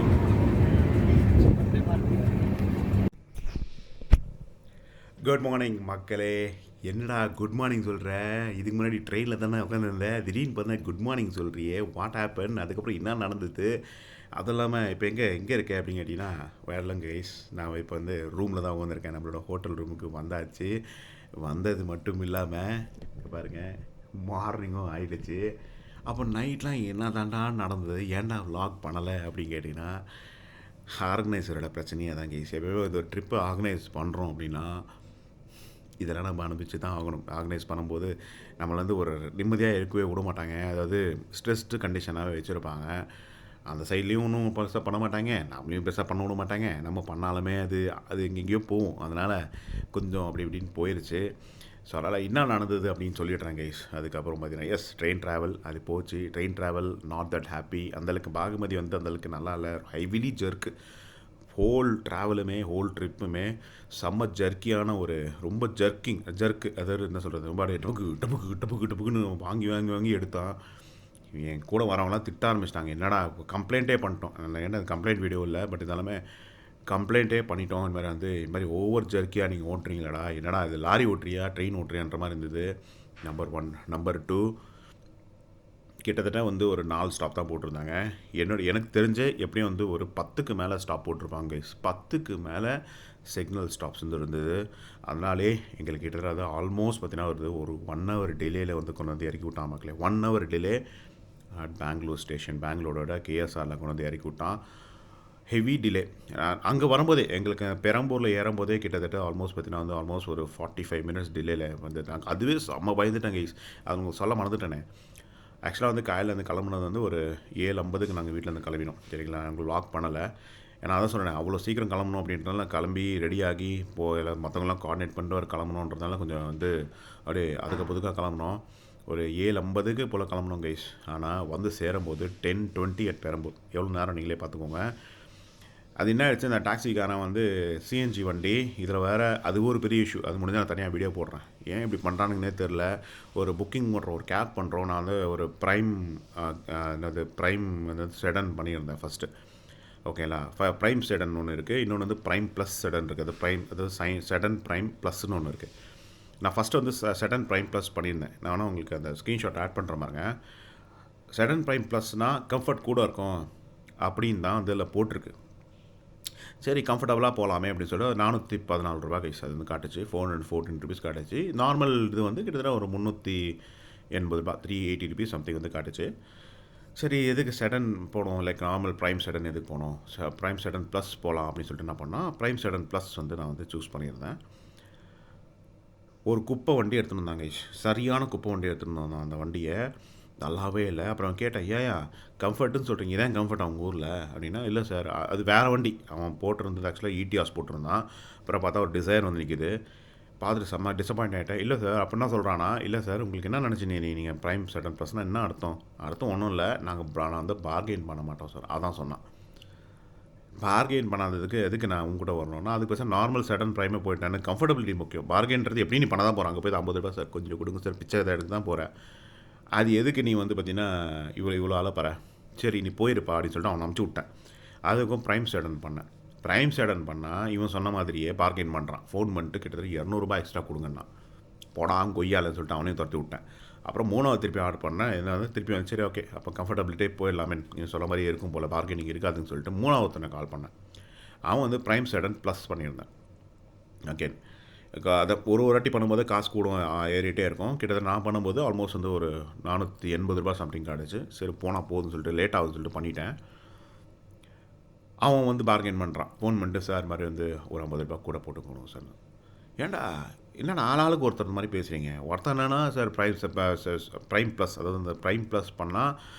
A: குட் மார்னிங் மக்களே. என்னடா குட் மார்னிங் சொல்கிற? இதுக்கு முன்னாடி ட்ரெயினில் தானே உட்காந்துருந்தேன், திடீர்னு பார்த்தா குட் மார்னிங் சொல்கிறியே, வாட் ஹேப்பன்? அதுக்கப்புறம் என்ன நடந்தது? அதுவும் இல்லாமல் இப்போ எங்கே இருக்கேன் அப்படின்னு கேட்டிங்கன்னா, வேறலங்க கைஸ், நான் இப்போ வந்து ரூமில் தான் உட்காந்துருக்கேன். நம்மளோட ஹோட்டல் ரூமுக்கு வந்தாச்சு. வந்தது மட்டும் இல்லாமல் பாருங்கள், மார்னிங்கும் ஆகிடுச்சு. அப்போ நைட்லாம் என்ன தாண்டா நடந்தது, ஏன்டா விலாக் பண்ணலை அப்படின்னு கேட்டிங்கன்னா, ஆர்கனைசரோட பிரச்சனையே தான் கைஸ். எப்போவே இது ஒரு ட்ரிப்பு ஆர்கனைஸ் பண்ணுறோம் அப்படின்னா இதெல்லாம் நம்ம அனுப்பிச்சு தான் ஆகணும். ஆர்கனைஸ் பண்ணும்போது நம்மளை வந்து ஒரு நிம்மதியாக இருக்கவே விட மாட்டாங்க. அதாவது ஸ்ட்ரெஸ்டு கண்டிஷனாகவே வச்சுருப்பாங்க. அந்த சைட்லேயும் ஒன்றும் பெருசாக பண்ண மாட்டாங்க, நம்மளையும் பெருசாக பண்ண விட மாட்டாங்க. நம்ம பண்ணாலுமே அது எங்கெங்கேயோ போகும். அதனால் கொஞ்சம் அப்படி இப்படின்னு போயிடுச்சு. ஸோ அதனால் என்ன நடந்தது அப்படின்னு சொல்லிடுறேன் கைஸ். அதுக்கப்புறம் பார்த்தீங்கன்னா, எஸ், ட்ரெயின் ட்ராவல் அது போச்சு. Train travel not that happy. அந்தளவுக்கு பாகுமதி வந்து அந்தளவுக்கு நல்லா இல்லை. ஹைவிலி ஜர்க்கு. ஹோல் ட்ராவலுமே ஹோல் ட்ரிப்புமே செம்ம ஜர்க்கியான ஒரு ரொம்ப ஜர்க்கு. அதாவது என்ன சொல்கிறது, ரொம்ப டப்புக்குன்னு வாங்கி எடுத்தான். என் கூட வரவங்களாம் திட்ட ஆரம்பிச்சிட்டாங்க. என்னடா கம்ப்ளைண்ட்டே பண்ணிட்டோம். என்ன கம்ப்ளைண்ட் வீடியோ இல்லை, பட் இதெல்லாமே கம்ப்ளைண்ட்டே பண்ணிட்டோம். இந்த மாதிரி ஓவர் ஜர்க்கியாக நீங்கள் ஓட்டுறீங்களாடா, என்னடா இது லாரி ஓட்டுறியா ட்ரெயின் ஓட்டுறியான்ற மாதிரி இருந்தது. நம்பர் 1. நம்பர் 2, கிட்டத்தட்ட வந்து ஒரு 4 ஸ்டாப் தான் போட்டிருந்தாங்க. எனக்கு தெரிஞ்ச எப்படியும் வந்து ஒரு 10க்கு மேலே ஸ்டாப் போட்டிருப்பாங்க. 10க்கு மேலே சிக்னல் ஸ்டாப்ஸ் வந்து இருந்தது. அதனாலே எங்களுக்கு கிட்டத்தட்ட ஆல்மோஸ்ட் பார்த்தீங்கன்னா ஒரு 1 hour டிலேயில் வந்து கொண்டு வந்து இறக்கி விட்டான் மக்களே. 1 hour delay at Bangalore station. பெங்களூரோட கேஎஸ்ஆரில் கொண்டு வந்து இறக்கி விட்டான். Heavy delay. அங்கே வரும்போதே எங்களுக்கு பெரம்பூரில் ஏறும்போதே கிட்டத்தட்ட ஆல்மோஸ்ட் பார்த்தீங்கன்னா வந்து ஆல்மோஸ்ட் ஒரு 45 minutes டிலேயில் வந்துட்டாங்க. அதுவே செம்ம பயந்துட்டாங்க கைஸ். அது உங்களுக்கு சொல்ல மறந்துட்டேனே. ஆக்சுவலாக வந்து காலையிலேருந்து கிளம்புனது வந்து ஒரு 7:50க்கு நாங்கள் வீட்டிலேருந்து கிளம்பினோம். சரிங்களா, நாங்கள் லாக் பண்ணலை. ஏன்னா அதான் சொன்னேன், அவ்வளோ சீக்கிரம் கிளம்பணும் அப்படின்றதுனால கிளம்பி ரெடியாகி எல்லாம் மற்றவங்களாம் கோஆர்டினேட் பண்ணிட்டு வர கிளம்பணுன்றதுனால கொஞ்சம் வந்து அப்படியே அதுக்கு புதுக்காக கிளம்புனோம். ஒரு 7:50க்கு போல் கிளம்பணும் கைஸ். ஆனால் வந்து சேரும்போது 10:20 at பெரம்பூர். எவ்வளோ நேரம் நீங்களே பார்த்துக்கோங்க. அது என்ன ஆயிடுச்சு, இந்த டாக்ஸிக்காரன் வந்து சிஎன்ஜி வண்டி. இதில் வேறு அது ஒரு பெரிய இஷ்யூ. அது முடிஞ்சால் நான் தனியாக வீடியோ போடுறேன். ஏன் இப்படி பண்ணுறானுங்கன்னே தெரில. ஒரு புக்கிங் பண்ணுறோம், ஒரு கேப் பண்ணுறோம். நான் வந்து ஒரு ப்ரைம் செடன் பண்ணியிருந்தேன் ஃபஸ்ட்டு. ஓகேங்களா, ப்ரைம் செடன் ஒன்று இருக்குது, இன்னொன்று வந்து ப்ரைம் ப்ளஸ் செடன் இருக்குது. அது செடன் ப்ரைம் ப்ளஸ்ன்னு ஒன்று இருக்குது. நான் ஃபஸ்ட்டு வந்து செடன் ப்ரைம் ப்ளஸ் பண்ணியிருந்தேன். நான் வேணால் உங்களுக்கு அந்த ஸ்க்ரீன்ஷாட் ஆட் பண்ணுற மாதிரிங்க. செடன் ப்ரைம் ப்ளஸ்னால் கம்ஃபர்ட் கூட இருக்கும் அப்படின்னு தான் அதில் போட்டிருக்கு. சரி கம்ஃபர்டபுளாக போகலாமே அப்படின்னு சொல்லிட்டு 414 ரூபா கைஸ் அது வந்து காட்டுச்சு. 414 ருபீஸ் காட்டுச்சு. நார்மல் இது வந்து கிட்டத்தட்ட ஒரு 380 ரூபா 380 ருபீஸ் சம்திங் வந்து காட்டுச்சு. சரி எதுக்கு செடன் போனோம், லைக் நார்மல் ப்ரைம் செடன் எதுக்கு போனோம், ப்ரைம் செடன் ப்ளஸ் போகலாம் அப்படின்னு சொல்லிட்டு என்ன பண்ணால் ப்ரைம் செடன் ப்ளஸ் வந்து நான் வந்து சூஸ் பண்ணியிருந்தேன். ஒரு குப்பை வண்டி எடுத்துகிட்டு வந்தாங்க கைஸ், சரியான குப்பை வண்டி எடுத்துகிட்டு வந்தான். அந்த வண்டியை நல்லாவே இல்லை. அப்புறம் கேட்டேன், ஏயா கம்ஃபர்ட்டுன்னு சொல்கிறீங்க, இதான் கம்ஃபர்ட் அவங்க ஊரில் அப்படின்னா, இல்லை சார் அது வேறு வண்டி அவன் போட்டிருந்தது ஆக்சுவலாக ஈட்டியாஸ் போட்டிருந்தான். அப்புறம் பார்த்தா ஒரு டிசைர் வந்து நிற்கிது. பார்த்துட்டு செம்ம டிசப்பாயிண்ட் ஆகிட்டேன். இல்லை சார் அப்படின்னா சொல்கிறானா, இல்லை சார் உங்களுக்கு என்ன நினச்சிங்க நீங்கள் ப்ரைம் செடன் ப்ளஸ்னால் என்ன அர்த்தம் ஒன்றும் இல்லை, நான் வந்து பார்கெயின் பண்ண மாட்டோம் சார். அதான் சொன்னான். பார்கெயின் பண்ணாததுக்கு எதுக்கு நான் உங்ககிட்ட வரணும்னா, அதுக்கு பேச நார்மல் செடன் ப்ரைமே போயிட்டேன். எனக்கு கம்ஃபர்டபிலிட்டி முக்கியம். பார்கெயின்றது எப்படி நீ பண்ண தான் போகிறாங்க, போய் 50 ரூபா சார் கொஞ்சம் கொடுங்க சார், பிச்சை இதை எடுத்து தான் போகிறேன். அது எதுக்கு நீ வந்து பார்த்தீங்கன்னா இவ்வளோ அலப்பற, சரி நீ போயிருப்பா அப்படின்னு சொல்லிட்டு அவனை அமுச்சு விட்டேன். அதுக்கும் ப்ரைம் செடன் பண்ணேன். ப்ரைம் செடன் பண்ணால் இவன் சொன்ன மாதிரியே பார்கெயின் பண்ணுறான். ஃபோன் பண்ணிட்டு கிட்டத்தட்ட 200 ரூபாய் எக்ஸ்ட்ரா கொடுங்கண்ணா, போடாமல் கொய்யாலன்னு சொல்லிட்டு அவனையும் துரத்தி விட்டேன். அப்புறம் 3வது திருப்பி ஆர்டர் பண்ணேன். என்ன வந்து திருப்பி வந்து சரி ஓகே அப்போ கம்ஃபர்டபிலிட்டே போயிடலாமே, நீங்கள் சொல்ல மாதிரி இருக்கும் போல், பார்கெனிங் இருக்காதுன்னு சொல்லிட்டு 3வது கால் பண்ணேன். அவன் வந்து ப்ரைம் செடன் ப்ளஸ் பண்ணியிருந்தேன். ஓகே அதை ஒரு வாட்டி பண்ணும்போது காசு கூட ஏறிட்டே இருக்கும். கிட்டத்தட்ட நான் பண்ணும்போது ஆல்மோஸ்ட் வந்து ஒரு 480 ரூபா சம்திங் காட்டுச்சு. சரி போனால் போதுன்னு சொல்லிட்டு லேட் ஆகுதுன்னு சொல்லிட்டு பண்ணிட்டேன். அவன் வந்து பார்கெயின் பண்ணுறான். ஃபோன் பண்ணிட்டு சார் மாதிரி வந்து ஒரு 50 ரூபா கூட போட்டுக்கணும் சார். ஏன்டா என்னென்ன ஆளாளுக்கு ஒருத்தர் மாதிரி பேசுகிறீங்க. ஒருத்தர் என்னன்னா சார் ப்ரைம் ப்ளஸ், அதாவது இந்த ப்ரைம் ப்ளஸ் பண்ணால்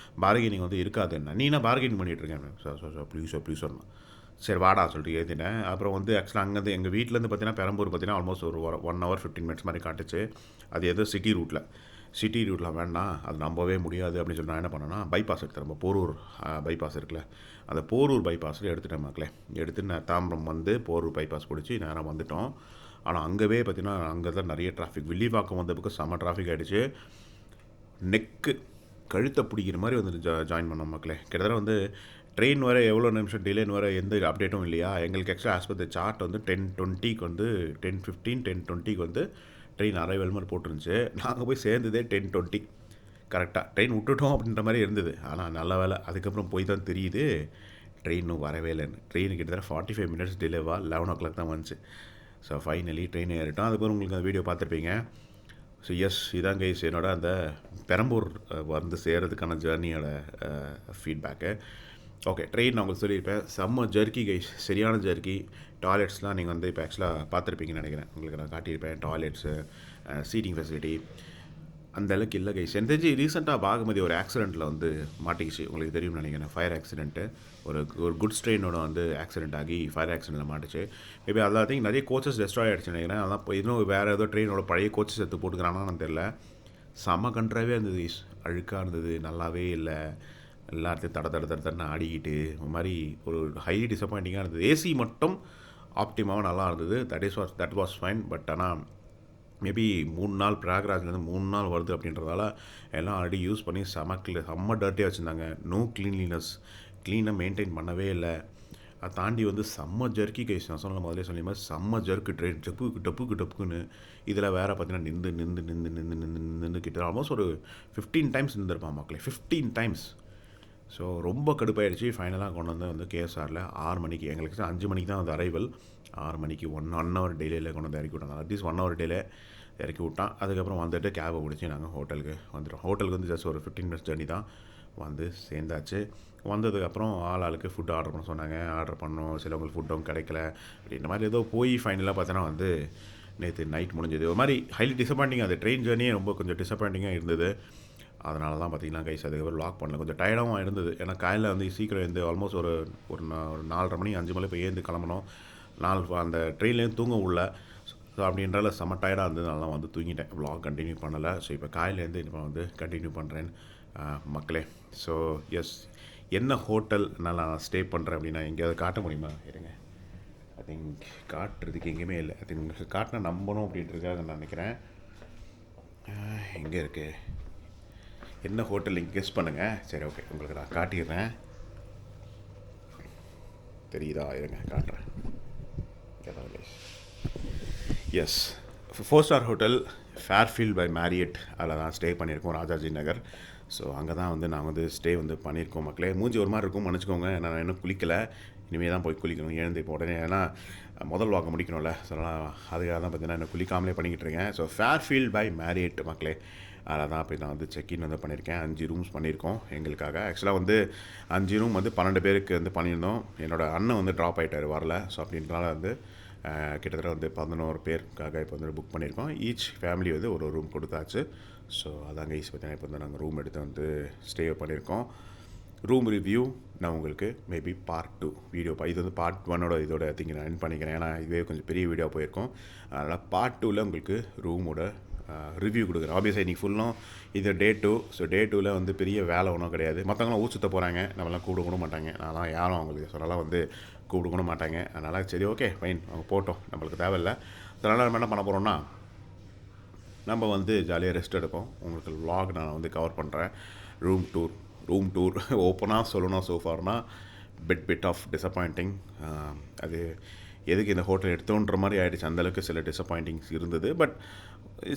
A: பார்கெனிங் வந்து இருக்காது. என்ன நீ என்ன பார்கெயின் பண்ணிகிட்ருக்கேன் சார் ப்ளீஸ் சொன்னேன். சரி வாடா சொல்லிட்டு ஏற்றினேன். அப்புறம் வந்து ஆக்சுவலாக அங்கேருந்து எங்கள் வீட்டிலேருந்து பார்த்தீங்கன்னா பெரம்பூர் பார்த்தீங்கன்னா ஆல்மோஸ்ட் ஒரு 1 hour 15 minutes மாதிரி காட்டுச்சு. அது ஏதோ சிட்டி ரூட்டில் வேண்டாம், அது நம்பவே முடியாது அப்படின்னு சொல்லி நான் என்ன பண்ணேன்னா பைபாஸ் எடுத்தேன். நம்ம போரூர் பைபாஸ் இருக்குல்ல, அந்த போரூர் பைபாஸில் எடுத்துட்டேன் மக்களே. எடுத்துட்டு நான் தாம்பரம் வந்து போரூர் பைபாஸ் பிடிச்சி நேராக வந்துட்டோம். ஆனால் அங்கேவே பார்த்தீங்கன்னா அங்கே தான் நிறைய டிராஃபிக். வில்லிவாக்கம் வந்த பக்கம் செம்ம டிராஃபிக் ஆகிடுச்சு. நெக்கு கழுத்தை பிடிக்கிற மாதிரி வந்து ஜாயின் பண்ணோம் மக்களே. கிட்டத்தட்ட வந்து ட்ரெயின் வர எவ்வளோ நிமிஷம் டிலேன்னு வர எந்த அப்டேட்டும் இல்லையா. எங்களுக்கு ஆக்சுவலாக ஆஸ் பர் த சார்ட் வந்து 10:20 வந்து 10:15 10:20 வந்து ட்ரெயின் அரைவல் மாதிரி போட்டுருந்துச்சு. நாங்கள் போய் சேர்ந்ததே 10:20 கரெக்டாக. ட்ரெயின் விட்டுட்டோம் அப்படின்ற மாதிரி இருந்தது. ஆனால் நல்ல வேலை அதுக்கப்புறம் போய் தான் தெரியுது ட்ரெயினும் வரவே இல்லைன்னு. ட்ரெயின் கிட்டத்தட்ட 45 minutes டிலேவாக 11 o'clock தான் வந்துச்சு. ஸோ ஃபைனலி ட்ரெயின் ஏறிட்டோம். அதுக்கப்புறம் உங்களுக்கு அந்த வீடியோ பார்த்துருப்பீங்க. ஸோ எஸ் இதான் கைஸ் என்னோட அந்த பெரம்பூர் வந்து சேர்கிறதுக்கான ஜேர்னியோட ஃபீட்பேக்கு. ஓகே ட்ரெயின் நான் உங்களுக்கு சொல்லியிருப்பேன், செம்ம ஜர்க்கி கைஸ், சரியான ஜர்க்கி. டாய்லெட்ஸ்லாம் நீங்கள் வந்து இப்போ ஆக்சுவலாக பார்த்துருப்பீங்கன்னு நினைக்கிறேன். உங்களுக்கு நான் காட்டியிருப்பேன் டாய்லெட்ஸு, சீட்டிங் ஃபெசிலிட்டி அந்த அளவுக்கு இல்லை கைஸ். எனக்கு தெரிஞ்சு ரீசெண்டாக பாகுமதி ஒரு ஆக்சிடெண்ட்டில் வந்து மாட்டிக்கிச்சு, உங்களுக்கு தெரியும்னு நினைக்கிறேன். ஃபயர் ஆக்சிடென்ட்டு, ஒரு குட்ஸ் ட்ரெயினோட வந்து ஆக்சிடென்ட் ஆகி ஃபயர் ஆக்சிடெண்ட்டில் மாட்டுச்சு. மேபி எல்லாத்தையும் நிறைய கோச்சஸ் டெஸ்ட்ராய் ஆகிடுச்சு நினைக்கிறேன். அதான் இப்போ இன்னும் வேறு ஏதோ ட்ரெயினோட பழைய கோச்சஸ் எடுத்து போட்டுக்கிறானான்னு தெரியல. செம்ம கண்ட்ராவே இருந்தது, அழுக்காக இருந்தது, நல்லாவே இல்லை. எல்லாத்தையும் தடன்னு ஆடிக்கிட்டு ஒரு மாதிரி ஒரு ஹைலி டிசப்பாயிண்டிங்காக இருந்தது. ஏசி மட்டும் ஆப்டிமாவும் நல்லா இருந்தது. That was fine. பட் ஆனால் மேபி 3 நாள் பிரயாக்ராஜ்லேருந்து 3 நாள் வருது அப்படின்றதால எல்லாம் ஆல்ரெடி யூஸ் பண்ணி செம்ம டர்ட்டியாக வச்சுருந்தாங்க. நோ க்ளீனாக மெயின்டைன் பண்ணவே இல்லை. அதை தாண்டி வந்து செம்ம ஜர்க்கி கைஸ். நான் சொன்ன முதலே சொல்லி மாதிரி செம்ம ஜர்க்கு ட்ரெயின், டப்புக்குன்னு. இதில் வேறு பார்த்தீங்கன்னா நின்று கிட்ட ஆல்மோஸ்ட் ஒரு 15 times நின்றுருப்பான் மக்களே, 15 times. ஸோ ரொம்ப கடுப்பாயிடுச்சு. ஃபைனலாக கொண்டு வந்து கேஎஸ்ஆரில் 6 மணிக்கு, எங்களுக்கு 5 மணிக்கு தான் வந்து அரைவல். 6 மணிக்கு 1 hour டிலேயில் கொண்டு வந்து இறக்கி விட்டாங்க. அட்லீஸ்ட் 1 hour டிலே இறக்கி விட்டான். அதுக்கப்புறம் வந்துட்டு கேபை பிடிச்சி நாங்கள் ஹோட்டலுக்கு வந்துட்டோம். ஹோட்டலுக்கு வந்து ஜஸ்ட் ஒரு 15 minutes ஜர்னி தான். வந்து சேர்ந்தாச்சு. வந்ததுக்கப்புறம் ஆளுக்கு ஃபுட் ஆர்டர் பண்ண சொன்னாங்க. ஆர்டர் பண்ணோம். சிலவங்களுக்கு ஃபுட்டும் கிடைக்கல அப்படின்ற மாதிரி ஏதோ போய் ஃபைனலாக பார்த்தோன்னா வந்து நேற்று நைட் முடிஞ்சது. ஒரு மாதிரி ஹைலி டிசப்பாயிண்டிங். அது ட்ரெயின் ஜர்னியே ரொம்ப கொஞ்சம் டிசப்பாயிண்டிங்காக இருந்தது. அதனால தான் பார்த்தீங்கன்னா கைஸ் அதுக்கப்புறம் லாக் பண்ணல. கொஞ்சம் டயர்டாகவும் இருந்தது. ஏன்னா காலையில் வந்து சீக்கிரம் எழுந்து ஆல்மோஸ்ட் ஒரு 4:30 மணி 5 மணி போய் ஏந்து கிளம்பணும். அந்த ட்ரெயின்லேயும் தூங்க உள்ள. ஸோ அப்படின்றால செம்ம டயர்டாக இருந்தது. நல்லா வந்து தூங்கிட்டேன். வ்ளாக் கண்டினியூ பண்ணலை. ஸோ இப்போ காலையிலேருந்து இப்போ வந்து கண்டினியூ பண்ணுறேன் மக்களே. ஸோ எஸ் என்ன ஹோட்டல் நான் ஸ்டே பண்ணுறேன் அப்படின்னா எங்கேயாவது காட்ட முடியுமா? இருங்க, ஐ திங்க் காட்டுறதுக்கு எங்கேயுமே இல்லை. ஐ திங்க் உங்களுக்கு காட்டினா நம்பணும் அப்படின்றதுக்காக நான் நினைக்கிறேன். எங்கே இருக்குது என்ன ஹோட்டல் நீங்கள் கெஸ் பண்ணுங்கள். சரி ஓகே உங்களுக்கு நான் காட்டிடுறேன். தெரியுதா? இருங்க காட்டுறேன். Yes 4-star hotel Fairfield by Marriott, அதில் தான் ஸ்டே பண்ணியிருக்கோம், ராஜாஜி நகர். ஸோ அங்கே தான் வந்து நாங்கள் வந்து ஸ்டே வந்து பண்ணியிருக்கோம் மக்களே. மூஞ்சி ஒரு மாதிரி இருக்கும் மன்னிச்சிக்கோங்க, நான் இன்னும் குளிக்கலை. இனிமேல் தான் போய் குளிக்கணும் எழுந்து இப்போ உடனே. ஏன்னா முதல் வாங்க முடிக்கணும்ல, ஸோ அதனால் அதுக்காக தான் பார்த்தீங்கன்னா இன்னும் குளிக்காமலே பண்ணிக்கிட்டு இருக்கேன். ஸோ ஃபேர்ஃபீல்ட் பை மேரியட் மக்களே, அதில் தான் போய் நான் வந்து செக்இன் வந்து பண்ணியிருக்கேன். 5 ரூம்ஸ் பண்ணியிருக்கோம் எங்களுக்காக. ஆக்சுவலாக வந்து 5 ரூம் வந்து 12 பேருக்கு வந்து பண்ணியிருந்தோம். என்னோடய அண்ணன் வந்து ட்ராப் ஆகிட்டார் வரல. ஸோ அப்படின்றனால வந்து கிட்டத்தட்ட வந்து 11 பேருக்காக இப்போ வந்து புக் பண்ணியிருக்கோம். ஈச் ஃபேமிலி வந்து ஒரு ரூம் கொடுத்தாச்சு. ஸோ அதாங்க ஈஸ் பார்த்தீங்கன்னா இப்போ வந்து நாங்கள் ரூம் எடுத்து வந்து ஸ்டே பண்ணியிருக்கோம். ரூம் ரிவ்யூ நான் உங்களுக்கு மேபி பார்ட் 2 வீடியோ இது வந்து பார்ட் 1ஓட இதோட திங்க நான் என் பண்ணிக்கிறேன். ஏன்னா இதுவே கொஞ்சம் பெரிய வீடியோ போயிருக்கோம். அதனால் பார்ட் 2ல் உங்களுக்கு ரூமோட ரிவ்யூ கொடுக்குறேன். ஆப்வியஸாக இன்றைக்கி ஃபுல்லும் இது டே 2. ஸோ டே 2ல் வந்து பெரிய வேலை ஒன்றும் கிடையாது. மற்றவங்களாம் ஊர் சுற்ற போகிறாங்க, நம்மளாம் கூப்பிட கூட மாட்டாங்க. நான்லாம் யாரும் அவங்களுக்கு சொல்லலாம் வந்து கூப்பிட கூட மாட்டாங்க. அதனால் சரி ஓகே ஃபைன், அவங்க போட்டோம், நம்மளுக்கு தேவையில்லை. அதனால் நம்ம என்ன பண்ண போகிறோம்னா, நம்ம வந்து ஜாலியாக ரெஸ்ட் எடுப்போம். உங்களுக்கு vlog நான் வந்து கவர் பண்ணுறேன். ரூம் டூர் ஓப்பனாக சொல்லணும், சோஃபார்னா பிட் ஆஃப் டிசப்பாயிண்டிங். அது எதுக்கு இந்த ஹோட்டல் எடுத்தோன்ற மாதிரி ஆகிடுச்சு. அந்தளவுக்கு சில டிசப்பாயிண்டிங்ஸ் இருந்தது. பட்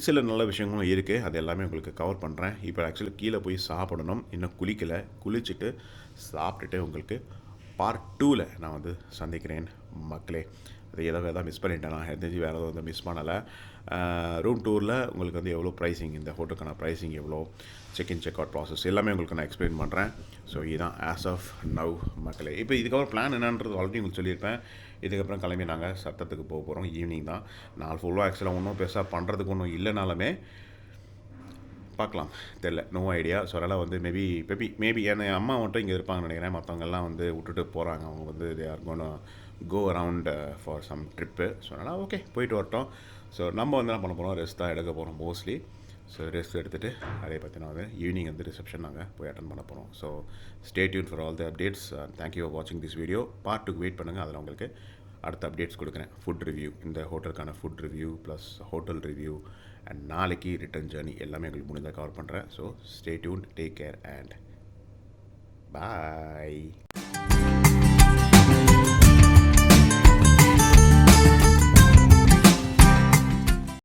A: சில நல்ல விஷயங்களும் இருக்குது. அது எல்லாமே உங்களுக்கு கவர் பண்ணுறேன். இப்போ ஆக்சுவலி கீழே போய் சாப்பிடணும். இன்னும் குளிக்கலை. குளிச்சுட்டு சாப்பிட்டுட்டு உங்களுக்கு பார்ட் 2ல் நான் வந்து சந்திக்கிறேன் மக்களே. அது எதாவது மிஸ் பண்ணிட்டேன். நான் தெரிஞ்சு வேறு எதாவது வந்து மிஸ் பண்ணலை. ரூம் டூரில் உங்களுக்கு வந்து எவ்வளோ ப்ரைஸிங், இந்த ஹோட்டலுக்கான ப்ரைஸிங் எவ்வளோ, செக்இன் செக் அவுட் ப்ராசஸ் எல்லாமே உங்களுக்கு நான் எக்ஸ்பிளைன் பண்ணுறேன். ஸோ இதுதான் ஆஸ் ஆஃப் நவ் மக்களே. இப்போ இதுக்கப்புறம் பிளான் என்னன்றது ஆல்ரெடி உங்களுக்கு சொல்லியிருப்பேன். இதுக்கப்புறம் கிளம்பி நாங்கள் சத்தத்துக்கு போக போகிறோம். ஈவினிங் தான். நாள் ஃபுல்லாக ஆக்சுவலாக ஒன்றும் பெருசாக பண்ணுறதுக்கு ஒன்றும் இல்லைனாலுமே பார்க்கலாம், தெரில, நோ ஐடியா. ஸோ அதனால் வந்து மேபி என் அம்மா மட்டும் இங்கே இருப்பாங்கன்னு நினைக்கிறேன். மற்றவங்கெல்லாம் வந்து விட்டுட்டு போகிறாங்க. அவங்க வந்து they are gone go around for some trip. So அதனால் ஓகே போயிட்டு வரட்டும். ஸோ நம்ம வந்து என்ன பண்ண போகிறோம், ரெஸ்ட் தான் எடுக்க போகிறோம் மோஸ்ட்லி. ஸோ ரெஸ்ட் எடுத்துகிட்டு அதே பார்த்தீங்கன்னா வந்து ஈவினிங் வந்து ரிசப்ஷன் நாங்கள் போய் அட்டன் பண்ண போகிறோம். So stay tuned for all the updates. Thank you for வாட்சிங் திஸ் வீடியோ. பார்ட் 2 வெயிட் பண்ணுங்கள். அதில் உங்களுக்கு அடுத்த அப்டேட்ஸ் கொடுக்குறேன். ஃபுட் ரிவ்யூ, இந்த ஹோட்டலுக்கான food review plus hotel review and நாளைக்கு ரிட்டர்ன் ஜேர்னி எல்லாமே உங்களுக்கு முடிஞ்சால் கவர் பண்ணுறேன். So stay tuned, take care and bye.